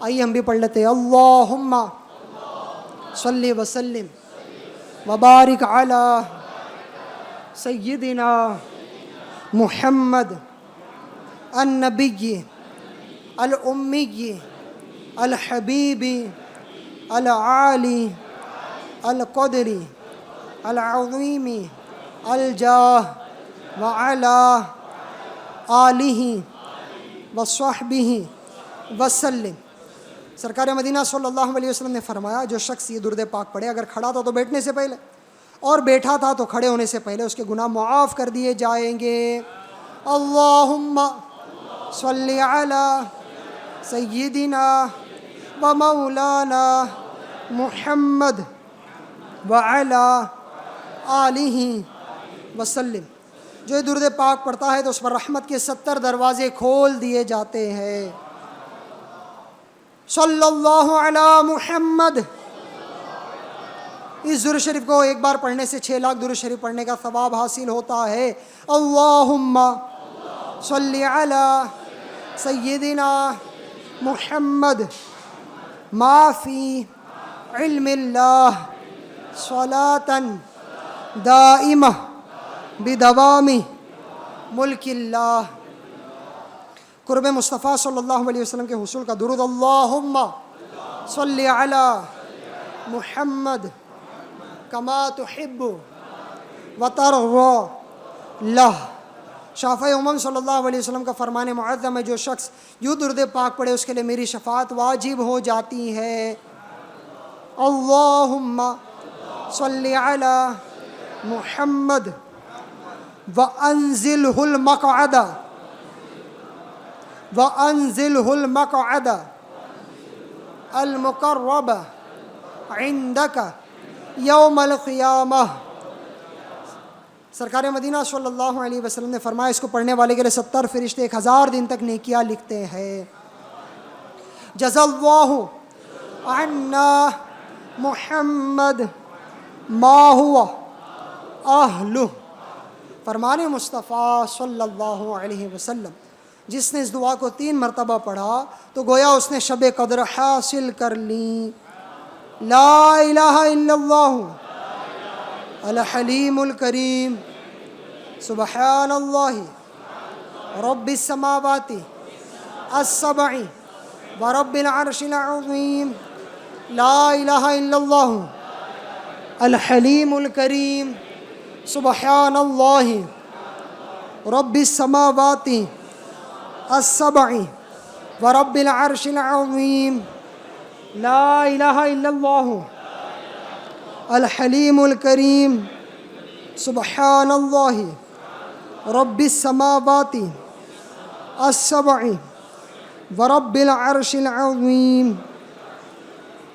Speaker 4: آئیے ہم بھی پڑھ لیتے ہیں۔ اللہم صلی وسلم وبارک علی سیدنا محمد النبی الامی الحبیب العالی القدری العظیم الجاہ وعلی آلہ وصحبہ وسلم۔ سرکار مدینہ صلی اللہ علیہ وسلم نے فرمایا جو شخص یہ درود پاک پڑھے، اگر کھڑا تھا تو بیٹھنے سے پہلے اور بیٹھا تھا تو کھڑے ہونے سے پہلے، اس کے گناہ معاف کر دیے جائیں گے۔ اللہم صلی علی سیدنا و مولانا محمد وعلی آلہ وسلم۔ جو یہ درود پاک پڑھتا ہے تو اس پر رحمت کے 70 دروازے کھول دیے جاتے ہیں۔ صلی اللہ علی محمد۔ اس درود شریف کو ایک بار پڑھنے سے 6 لاکھ درود شریف پڑھنے کا ثواب حاصل ہوتا ہے۔ اللہم صلی علی سیدنا محمد ما فی علم اللہ صلاة دائمہ بدوام ملک اللہ۔ قرب مصطفیٰ صلی اللہ علیہ وسلم کے حصول کا درود۔ اللہم صلی علی محمد کما تحب وترضی لہ۔ شافع امم صلی اللہ علیہ وسلم کا فرمان معظم ہے جو شخص یوں درود پاک پڑھے اس کے لیے میری شفاعت واجب ہو جاتی ہے۔ اللہم صلی علی محمد وانزلہ المقعد المقرب عندک یوم القیامہ۔ سرکار مدینہ صلی اللہ علیہ وسلم نے فرمایا اس کو پڑھنے والے کے لیے 70 فرشتے 1000 دن تک نیکیاں لکھتے ہیں۔ جزا اللہ عنا محمد ما ہوا اہلہ۔ فرمان مصطفیٰ صلی اللہ علیہ وسلم جس نے اس دعا کو 3 مرتبہ پڑھا تو گویا اس نے شب قدر حاصل کر لی۔ لا الہ الا اللہ الحلیم الکریم سبحان اللہ رب السماوات السبع ورب العرش العظیم۔ لا الہ الا اللہ الحلیم الکریم سبحان اللہ رب السماوات السبع ورب العرش العظیم۔ لا الہ الا اللہ الحلیم الکریم سبحان اللہ رب السماوات السبع ورب العرش العظیم۔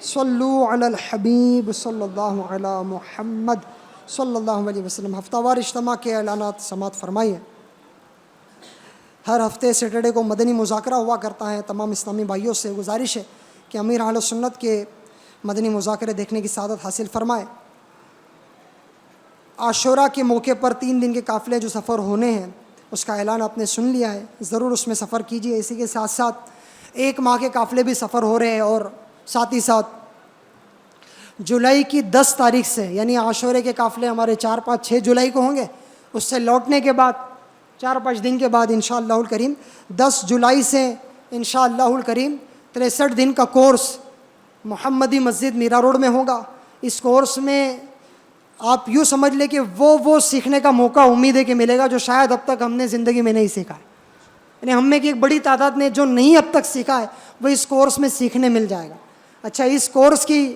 Speaker 4: صلو علی الحبیب صلی اللہ علی محمد صلی اللہ علیہ وسلم۔ ہفتہ وار اجتماع کے اعلانات سماعت فرمائیے۔ ہر ہفتے سیٹرڈے کو مدنی مذاکرہ ہوا کرتا ہے۔ تمام اسلامی بھائیوں سے گزارش ہے کہ امیر اہل سنت کے مدنی مذاکرے دیکھنے کی سعادت حاصل فرمائے۔ عاشورہ کے موقع پر 3 دن کے قافلے جو سفر ہونے ہیں اس کا اعلان آپ نے سن لیا ہے، ضرور اس میں سفر کیجیے۔ اسی کے ساتھ ساتھ 1 ماہ کے قافلے بھی سفر ہو رہے ہیں، اور ساتھ ہی ساتھ جولائی کی 10 تاریخ سے یعنی عاشورے کے قافلے ہمارے 4، 5، 6 جولائی کو ہوں گے۔ اس سے لوٹنے کے بعد 4-5 دن کے بعد انشاءاللہ الکریم 10 جولائی سے انشاءاللہ الکریم 63 دن کا کورس محمدی مسجد میرا روڈ میں ہوگا۔ اس کورس میں آپ یوں سمجھ لیں کہ وہ سیکھنے کا موقع امید ہے کہ ملے گا جو شاید اب تک ہم نے زندگی میں نہیں سیکھا ہے۔ یعنی ہم میں کی ایک بڑی تعداد نے جو نہیں اب تک سیکھا ہے وہ اس کورس میں سیکھنے مل جائے گا۔ اچھا، اس کورس کی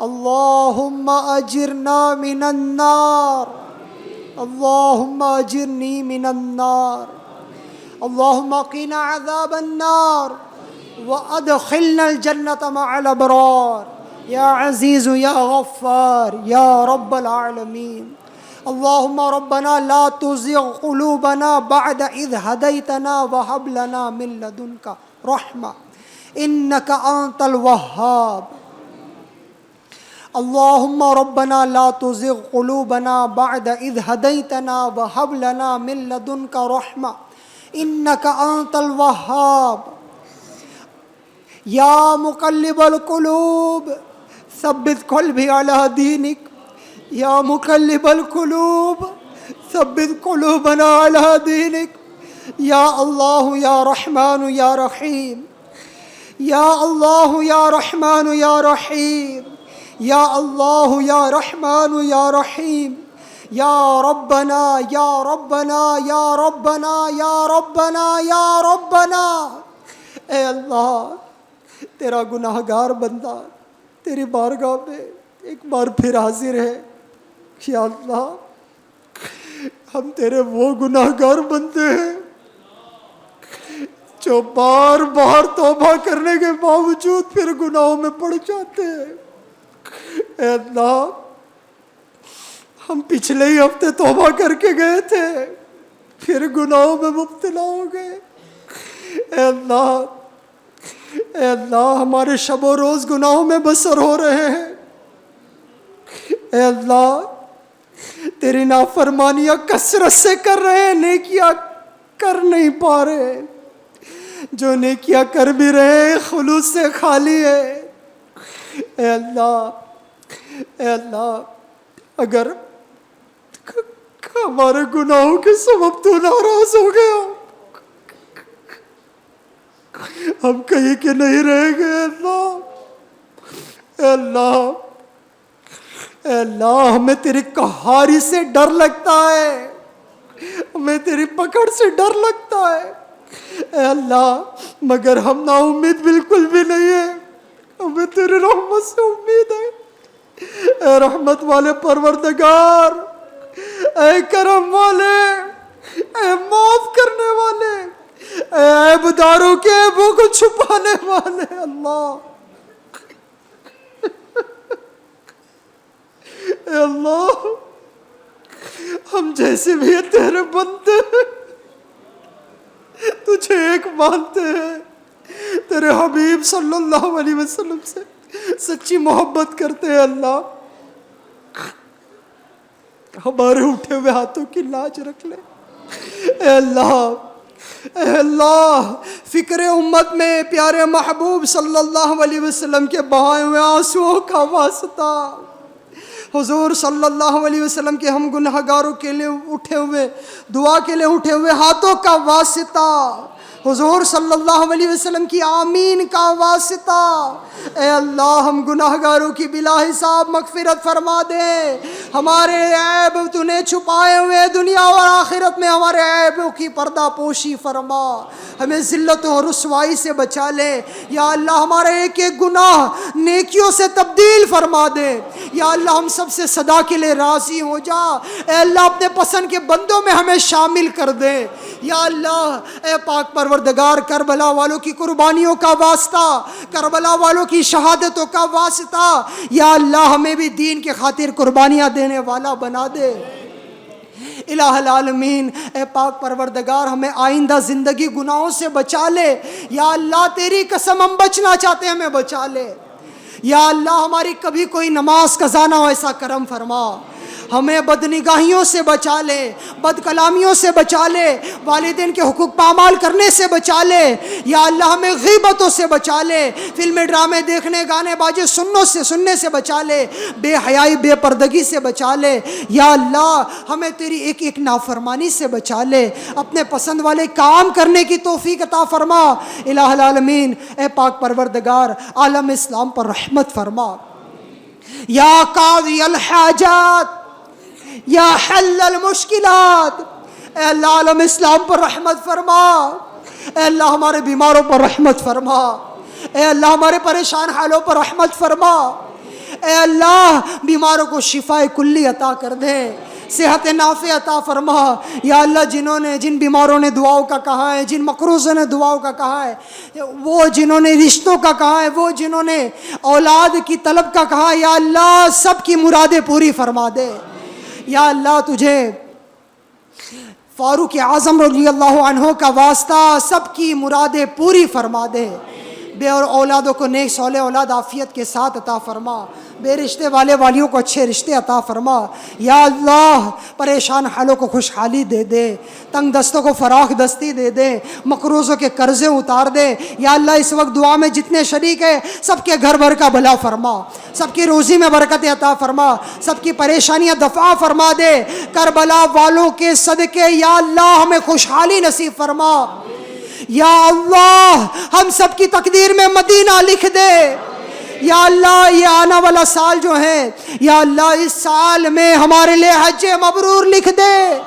Speaker 4: اللہم اجرنا من النار، اللہم اجرنی من النار، اللہم قنا عذاب النار وادخلنا الجنة مع الابرار یا عزیز یا غفار یا رب العالمین۔ اللہم ربنا لا تزغ قلوبنا بعد اذ ہدیتنا وہب لنا من لدنک رحمہ انک انت الوہاب۔ اللہم ربنا لا تزغ قلوبنا بعد اذ ہدیتنا وہب لنا من لدنک رحمہ انک انت الوہاب۔ یا مقلب القلوب ثبت قلبی علی دینک، یا مقلب القلوب ثبت قلوبنا علی دینک۔ یا اللہ یا رحمان یا رحیم، یا اللہ یا رحمان یا رحیم، یا اللہ یا رحمان یا رحیم، یا ربنا یا ربنا یا ربنا یا ربنا یا ربنا۔ اے اللہ، تیرا گناہ گار بندہ تیری بارگاہ میں ایک بار پھر حاضر ہے۔ یا اللہ، ہم تیرے وہ گناہ گار بندے ہیں جو بار بار توبہ کرنے کے باوجود پھر گناہوں میں پڑ جاتے ہیں۔ اے اللہ، ہم پچھلے ہی ہفتے توبہ کر کے گئے تھے، پھر گناہوں میں مبتلا ہو گئے۔ اے اللہ، اے اللہ، ہمارے شب و روز گناہوں میں بسر ہو رہے ہیں۔ اے اللہ، تیری نافرمانیاں کثرت سے کر رہے ہیں، نیکیاں کر نہیں پا رہے، جو نیکیاں کر بھی رہے ہیں خلوص سے خالی ہے۔ اے اللہ، اے اللہ، اگر ہمارے گناہوں کے سبب تو ناراض ہو گیا، ہم کہیں کے نہیں رہ گئے۔ اللہ، اے اللہ، اے اللہ، ہمیں تیری قہاری سے ڈر لگتا ہے، ہمیں تیری پکڑ سے ڈر لگتا ہے۔ اے اللہ، مگر ہم نا امید بالکل بھی نہیں ہے، ہمیں تیری رحمت سے امید ہے۔ اے رحمت والے پروردگار، اے کرم والے، اے معاف کرنے والے، اے عیبداروں کے عیبوں کو چھپانے والے، اللہ، اے اللہ، ہم جیسے بھی ہیں تیرے بندے ہیں، تجھے ایک مانتے ہیں، تیرے حبیب صلی اللہ علیہ وسلم سے سچی محبت کرتے ہیں۔ اللہ، ہمارے اٹھے ہوئے ہاتھوں کی لاج رکھ لے۔ اے اللہ، اے اللہ، فکر امت میں پیارے محبوب صلی اللہ علیہ وسلم کے بہائے ہوئے آنسوؤں کا واسطہ، حضور صلی اللہ علیہ وسلم کے ہم گناہ گاروں کے لیے اٹھے ہوئے دعا کے لیے اٹھے ہوئے ہاتھوں کا واسطہ، حضور صلی اللہ علیہ وسلم کی آمین کا واسطہ، اے اللہ، ہم گناہ گاروں کی بلا حساب مغفرت فرما دے۔ ہمارے عیب تو نے چھپائے ہوئے دنیا اور آخرت میں ہمارے عیبوں کی پردہ پوشی فرما، ہمیں ذلت و رسوائی سے بچا لے۔ یا اللہ، ہمارے ایک ایک گناہ نیکیوں سے تبدیل فرما دے۔ یا اللہ، ہم سب سے صدا کے لیے راضی ہو جا۔ اے اللہ، اپنے پسند کے بندوں میں ہمیں شامل کر دے۔ یا اللہ، اے پاک پروردگار، کربلا والوں کی قربانیوں کا واسطہ، کربلا والوں کی شہادتوں کا واسطہ، یا اللہ، ہمیں بھی دین کے خاطر قربانیاں دینے والا بنا دے۔ الہ العالمین، اے پاک پروردگار، ہمیں آئندہ زندگی گناہوں سے بچا لے۔ یا اللہ، تیری قسم ہم بچنا چاہتے ہیں، ہمیں بچا لے۔ یا اللہ، ہماری کبھی کوئی نماز قضا نہ ہو، ایسا کرم فرما۔ ہمیں بدنگاہیوں سے بچا لے، بد کلامیوں سے بچا لے، والدین کے حقوق پامال کرنے سے بچا لے۔ یا اللہ، ہمیں غیبتوں سے بچا لے، فلمیں ڈرامے دیکھنے، گانے باجے سننے سے بچا لے، بے حیائی بے پردگی سے بچا لے۔ یا اللہ، ہمیں تیری ایک ایک نافرمانی سے بچا لے، اپنے پسند والے کام کرنے کی توفیق عطا فرما۔ الہ العالمین، اے پاک پروردگار، عالم اسلام پر رحمت فرما۔ یا قاضی الحاجات، یا حل المشکلات، اے اللہ، عالم اسلام پر رحمت فرما۔ اے اللہ، ہمارے بیماروں پر رحمت فرما۔ اے اللہ، ہمارے پریشان حالوں پر رحمت فرما۔ اے اللہ بیماروں کو شفائے کلی عطا کر دے، صحت نافع عطا فرما۔ یا اللہ جن بیماروں نے دعاؤں کا کہا ہے، جن مقروضوں نے دعاؤں کا کہا ہے، وہ جنہوں نے رشتوں کا کہا ہے، وہ جنہوں نے اولاد کی طلب کا کہا ہے، یا اللہ سب کی مرادیں پوری فرما دے۔ یا اللہ تجھے فاروق اعظم رضی اللہ عنہ کا واسطہ سب کی مرادیں پوری فرما دے۔ بے اور اولادوں کو نیک صالح اولاد عافیت کے ساتھ عطا فرما، بے رشتے والیوں کو اچھے رشتے عطا فرما۔ یا اللہ پریشان حالوں کو خوشحالی دے دے، تنگ دستوں کو فراخ دستی دے دے، مقروضوں کے قرضے اتار دے۔ یا اللہ اس وقت دعا میں جتنے شریک ہیں سب کے گھر بھر کا بھلا فرما، سب کی روزی میں برکت عطا فرما، سب کی پریشانیاں دفع فرما دے۔ کربلا والوں کے صدقے یا اللہ ہمیں خوشحالی نصیب فرما۔ یا اللہ ہم سب کی تقدیر میں مدینہ لکھ دے۔ یا اللہ یہ آنے والا سال جو ہے، یا اللہ اس سال میں ہمارے لئے حج مبرور لکھ دے،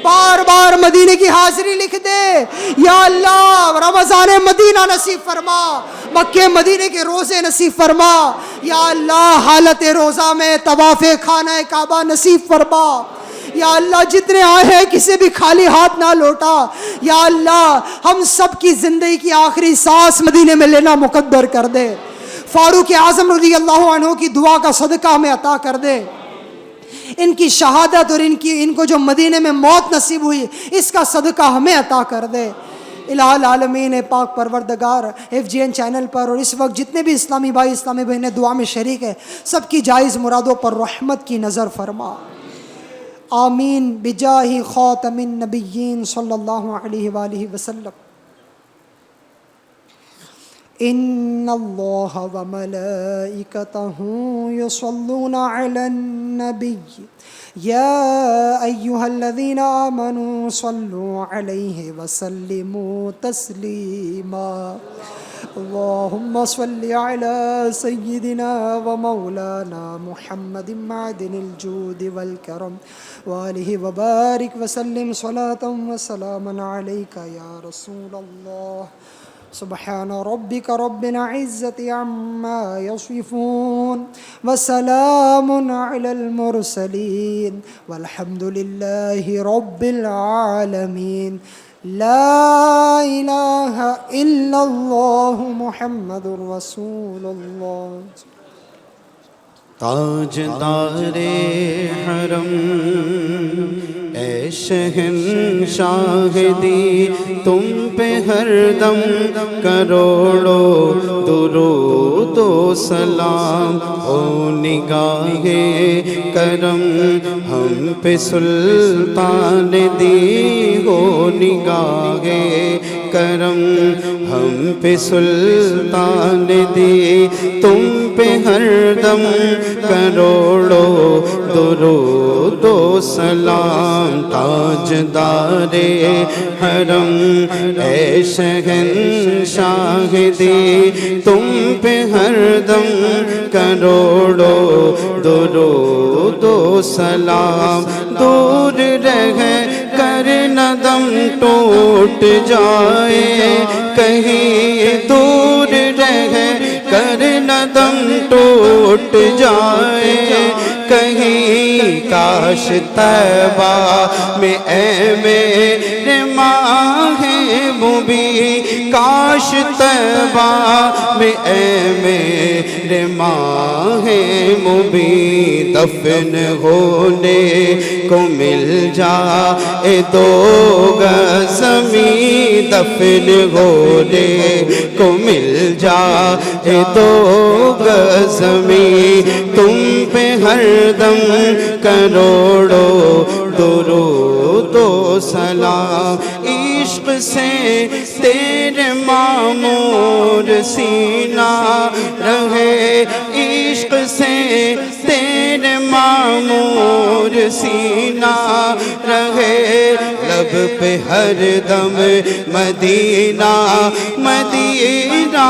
Speaker 4: بار بار مدینے کی حاضری لکھ دے۔ یا اللہ رمضان مدینہ نصیب فرما، مکہ مدینے کے روزے نصیب فرما۔ یا اللہ حالت روزہ میں طواف خانہ کعبہ نصیب فرما۔ یا اللہ جتنے آئے ہیں کسی بھی خالی ہاتھ نہ لوٹا۔ یا اللہ ہم سب کی زندگی کی آخری سانس مدینے میں لینا مقدر کر دے۔ فاروق اعظم رضی اللہ عنہ کی دعا کا صدقہ ہمیں عطا کر دے۔ ان کی شہادت اور ان کو جو مدینے میں موت نصیب ہوئی اس کا صدقہ ہمیں عطا کر دے۔ الہ العالمین پاک پروردگار FGN چینل پر اور اس وقت جتنے بھی اسلامی بھائی اسلامی بہنیں دعا میں شریک ہیں سب کی جائز مرادوں پر رحمت کی نظر فرما۔ آمین بجاہ خاتم النبیین صلی اللہ علیہ وآلہ وسلم۔ ان اللہ وملائکتہ یصلون علی النبی یا ایہا الذین آمنوا صلوا علیہ وسلموا تسلیما۔ اللہم صل علی سیدنا ومولانا محمد معدن الجود والکرم وآلہ وبارک وسلم صلاة وسلاما علیک یا رسول اللہ۔ سبحان ربک رب العزة عما يصفون وسلام على المرسلين والحمد لله رب العالمين۔ لا الہ الا اللہ محمد رسول اللہ۔
Speaker 3: تاجدار حرم اے شہنشاہ دی تم پہ ہر دم کروڑوں درود و سلام۔ او نگاہ کرم ہم پہ سلطان دی، ہو نگاہ کرم ہم پہ سلطان دی، تم پہ ہر دم کروڑوں درود و سلام۔ تاجدار حرم اے شہنشاہ دی تم پہ ہر دم کروڑوں درود و سلام۔ دور رہ کر نہ دم ٹوٹ جائے، کہیں دور رہ کر نہ دم ٹوٹ جائے، کہیں کاش طیبہ میں اے میرے ماہ مبین، کاش طیبہ میں اے میرے ماہ مبین دفن ہونے کو مل جائے دو گز زمین، دفن ہونے کو مل جائے دو گز زمین، تم پہ ہر دم کروڑوں درود و سلام۔ عشق سے تیرے معمور سینہ رہے، عشق سے تیرے معمور سینہ رہے، لب پہ ہر دم مدینہ مدینہ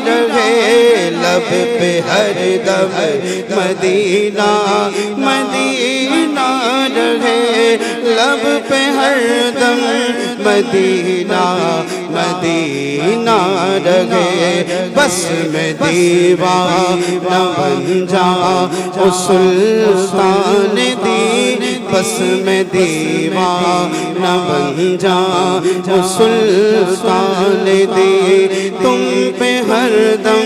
Speaker 3: رہے، لب پہ ہر دم مدینہ مدینہ رہے، لب پہ ہر دم مدینہ مدینہ رہے، بس میں دیوانہ بن جاؤں سلطان دین، بس میں دیوانہ بن جاؤں سلطان دین، تم پہ ہر دم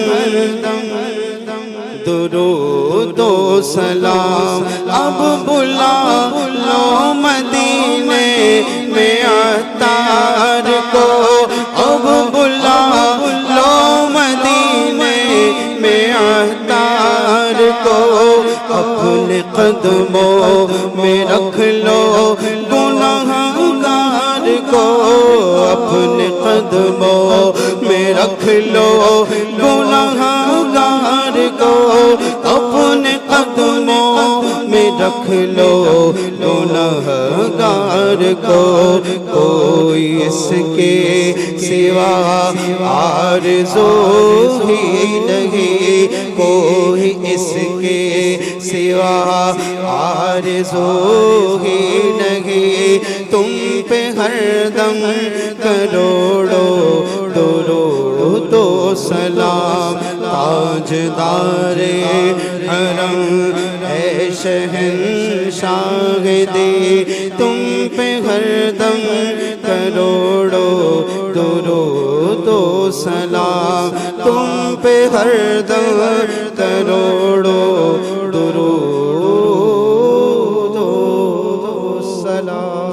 Speaker 3: درود و سلام، اب بلا لو مدینے میں عطار کو، اب بلا لو مدینے میں عطار کو، اپنے قدموں میں رکھ لو گنہگار کو، اپنے قدموں میں رکھ لو گنہگار کو، اپنے قدموں میں رکھ لو گنہگار کو، کوئی اس کے سوا آرزو ہی نہیں، کوئی اس کے سوا آرزو ہی نہیں، تم پہ ہر دم کروڑوں درود و سلام، تاجدار حرم اے شہنشاہ دی، تم پہ ہر دم کروڑوں درود و سلام، تم پہ ہر دم کروڑوں درود و سلام۔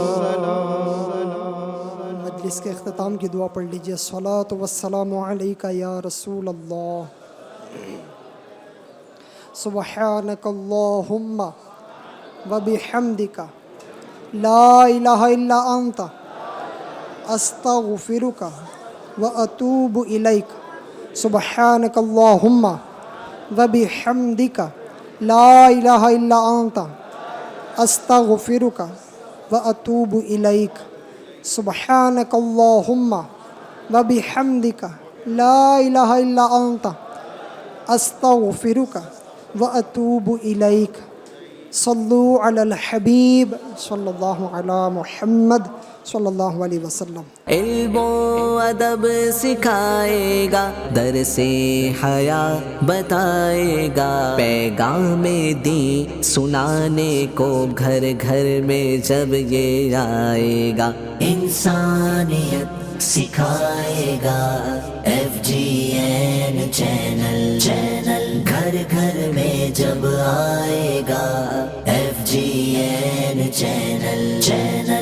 Speaker 4: مجلس کے اختتام کی دعا پڑھ لیجیے۔ الصلاۃ والسلام علیک یا رسول اللہ، سبحانک اللہم وبحمدک لا الہ الا انت استغفرک واتوب الیک، سبحانک اللہم وبحمدک لا الہ الا انت استغفرک واتوب الیک، سبحانک اللہم وبحمدک لا الہ الا انت استغفرک واتوب الیک۔ صلو علی الحبیب صلی اللہ علی محمد صلی اللہ علیہ وسلم۔
Speaker 1: علم و ادب سکھائے گا، درس حیا بتائے گا، پیغام دین سنانے کو گھر گھر میں جب یہ آئے گا، انسانیت سکھائے گا، FGN چینل گھر گھر میں جب آئے گا، FGN چینل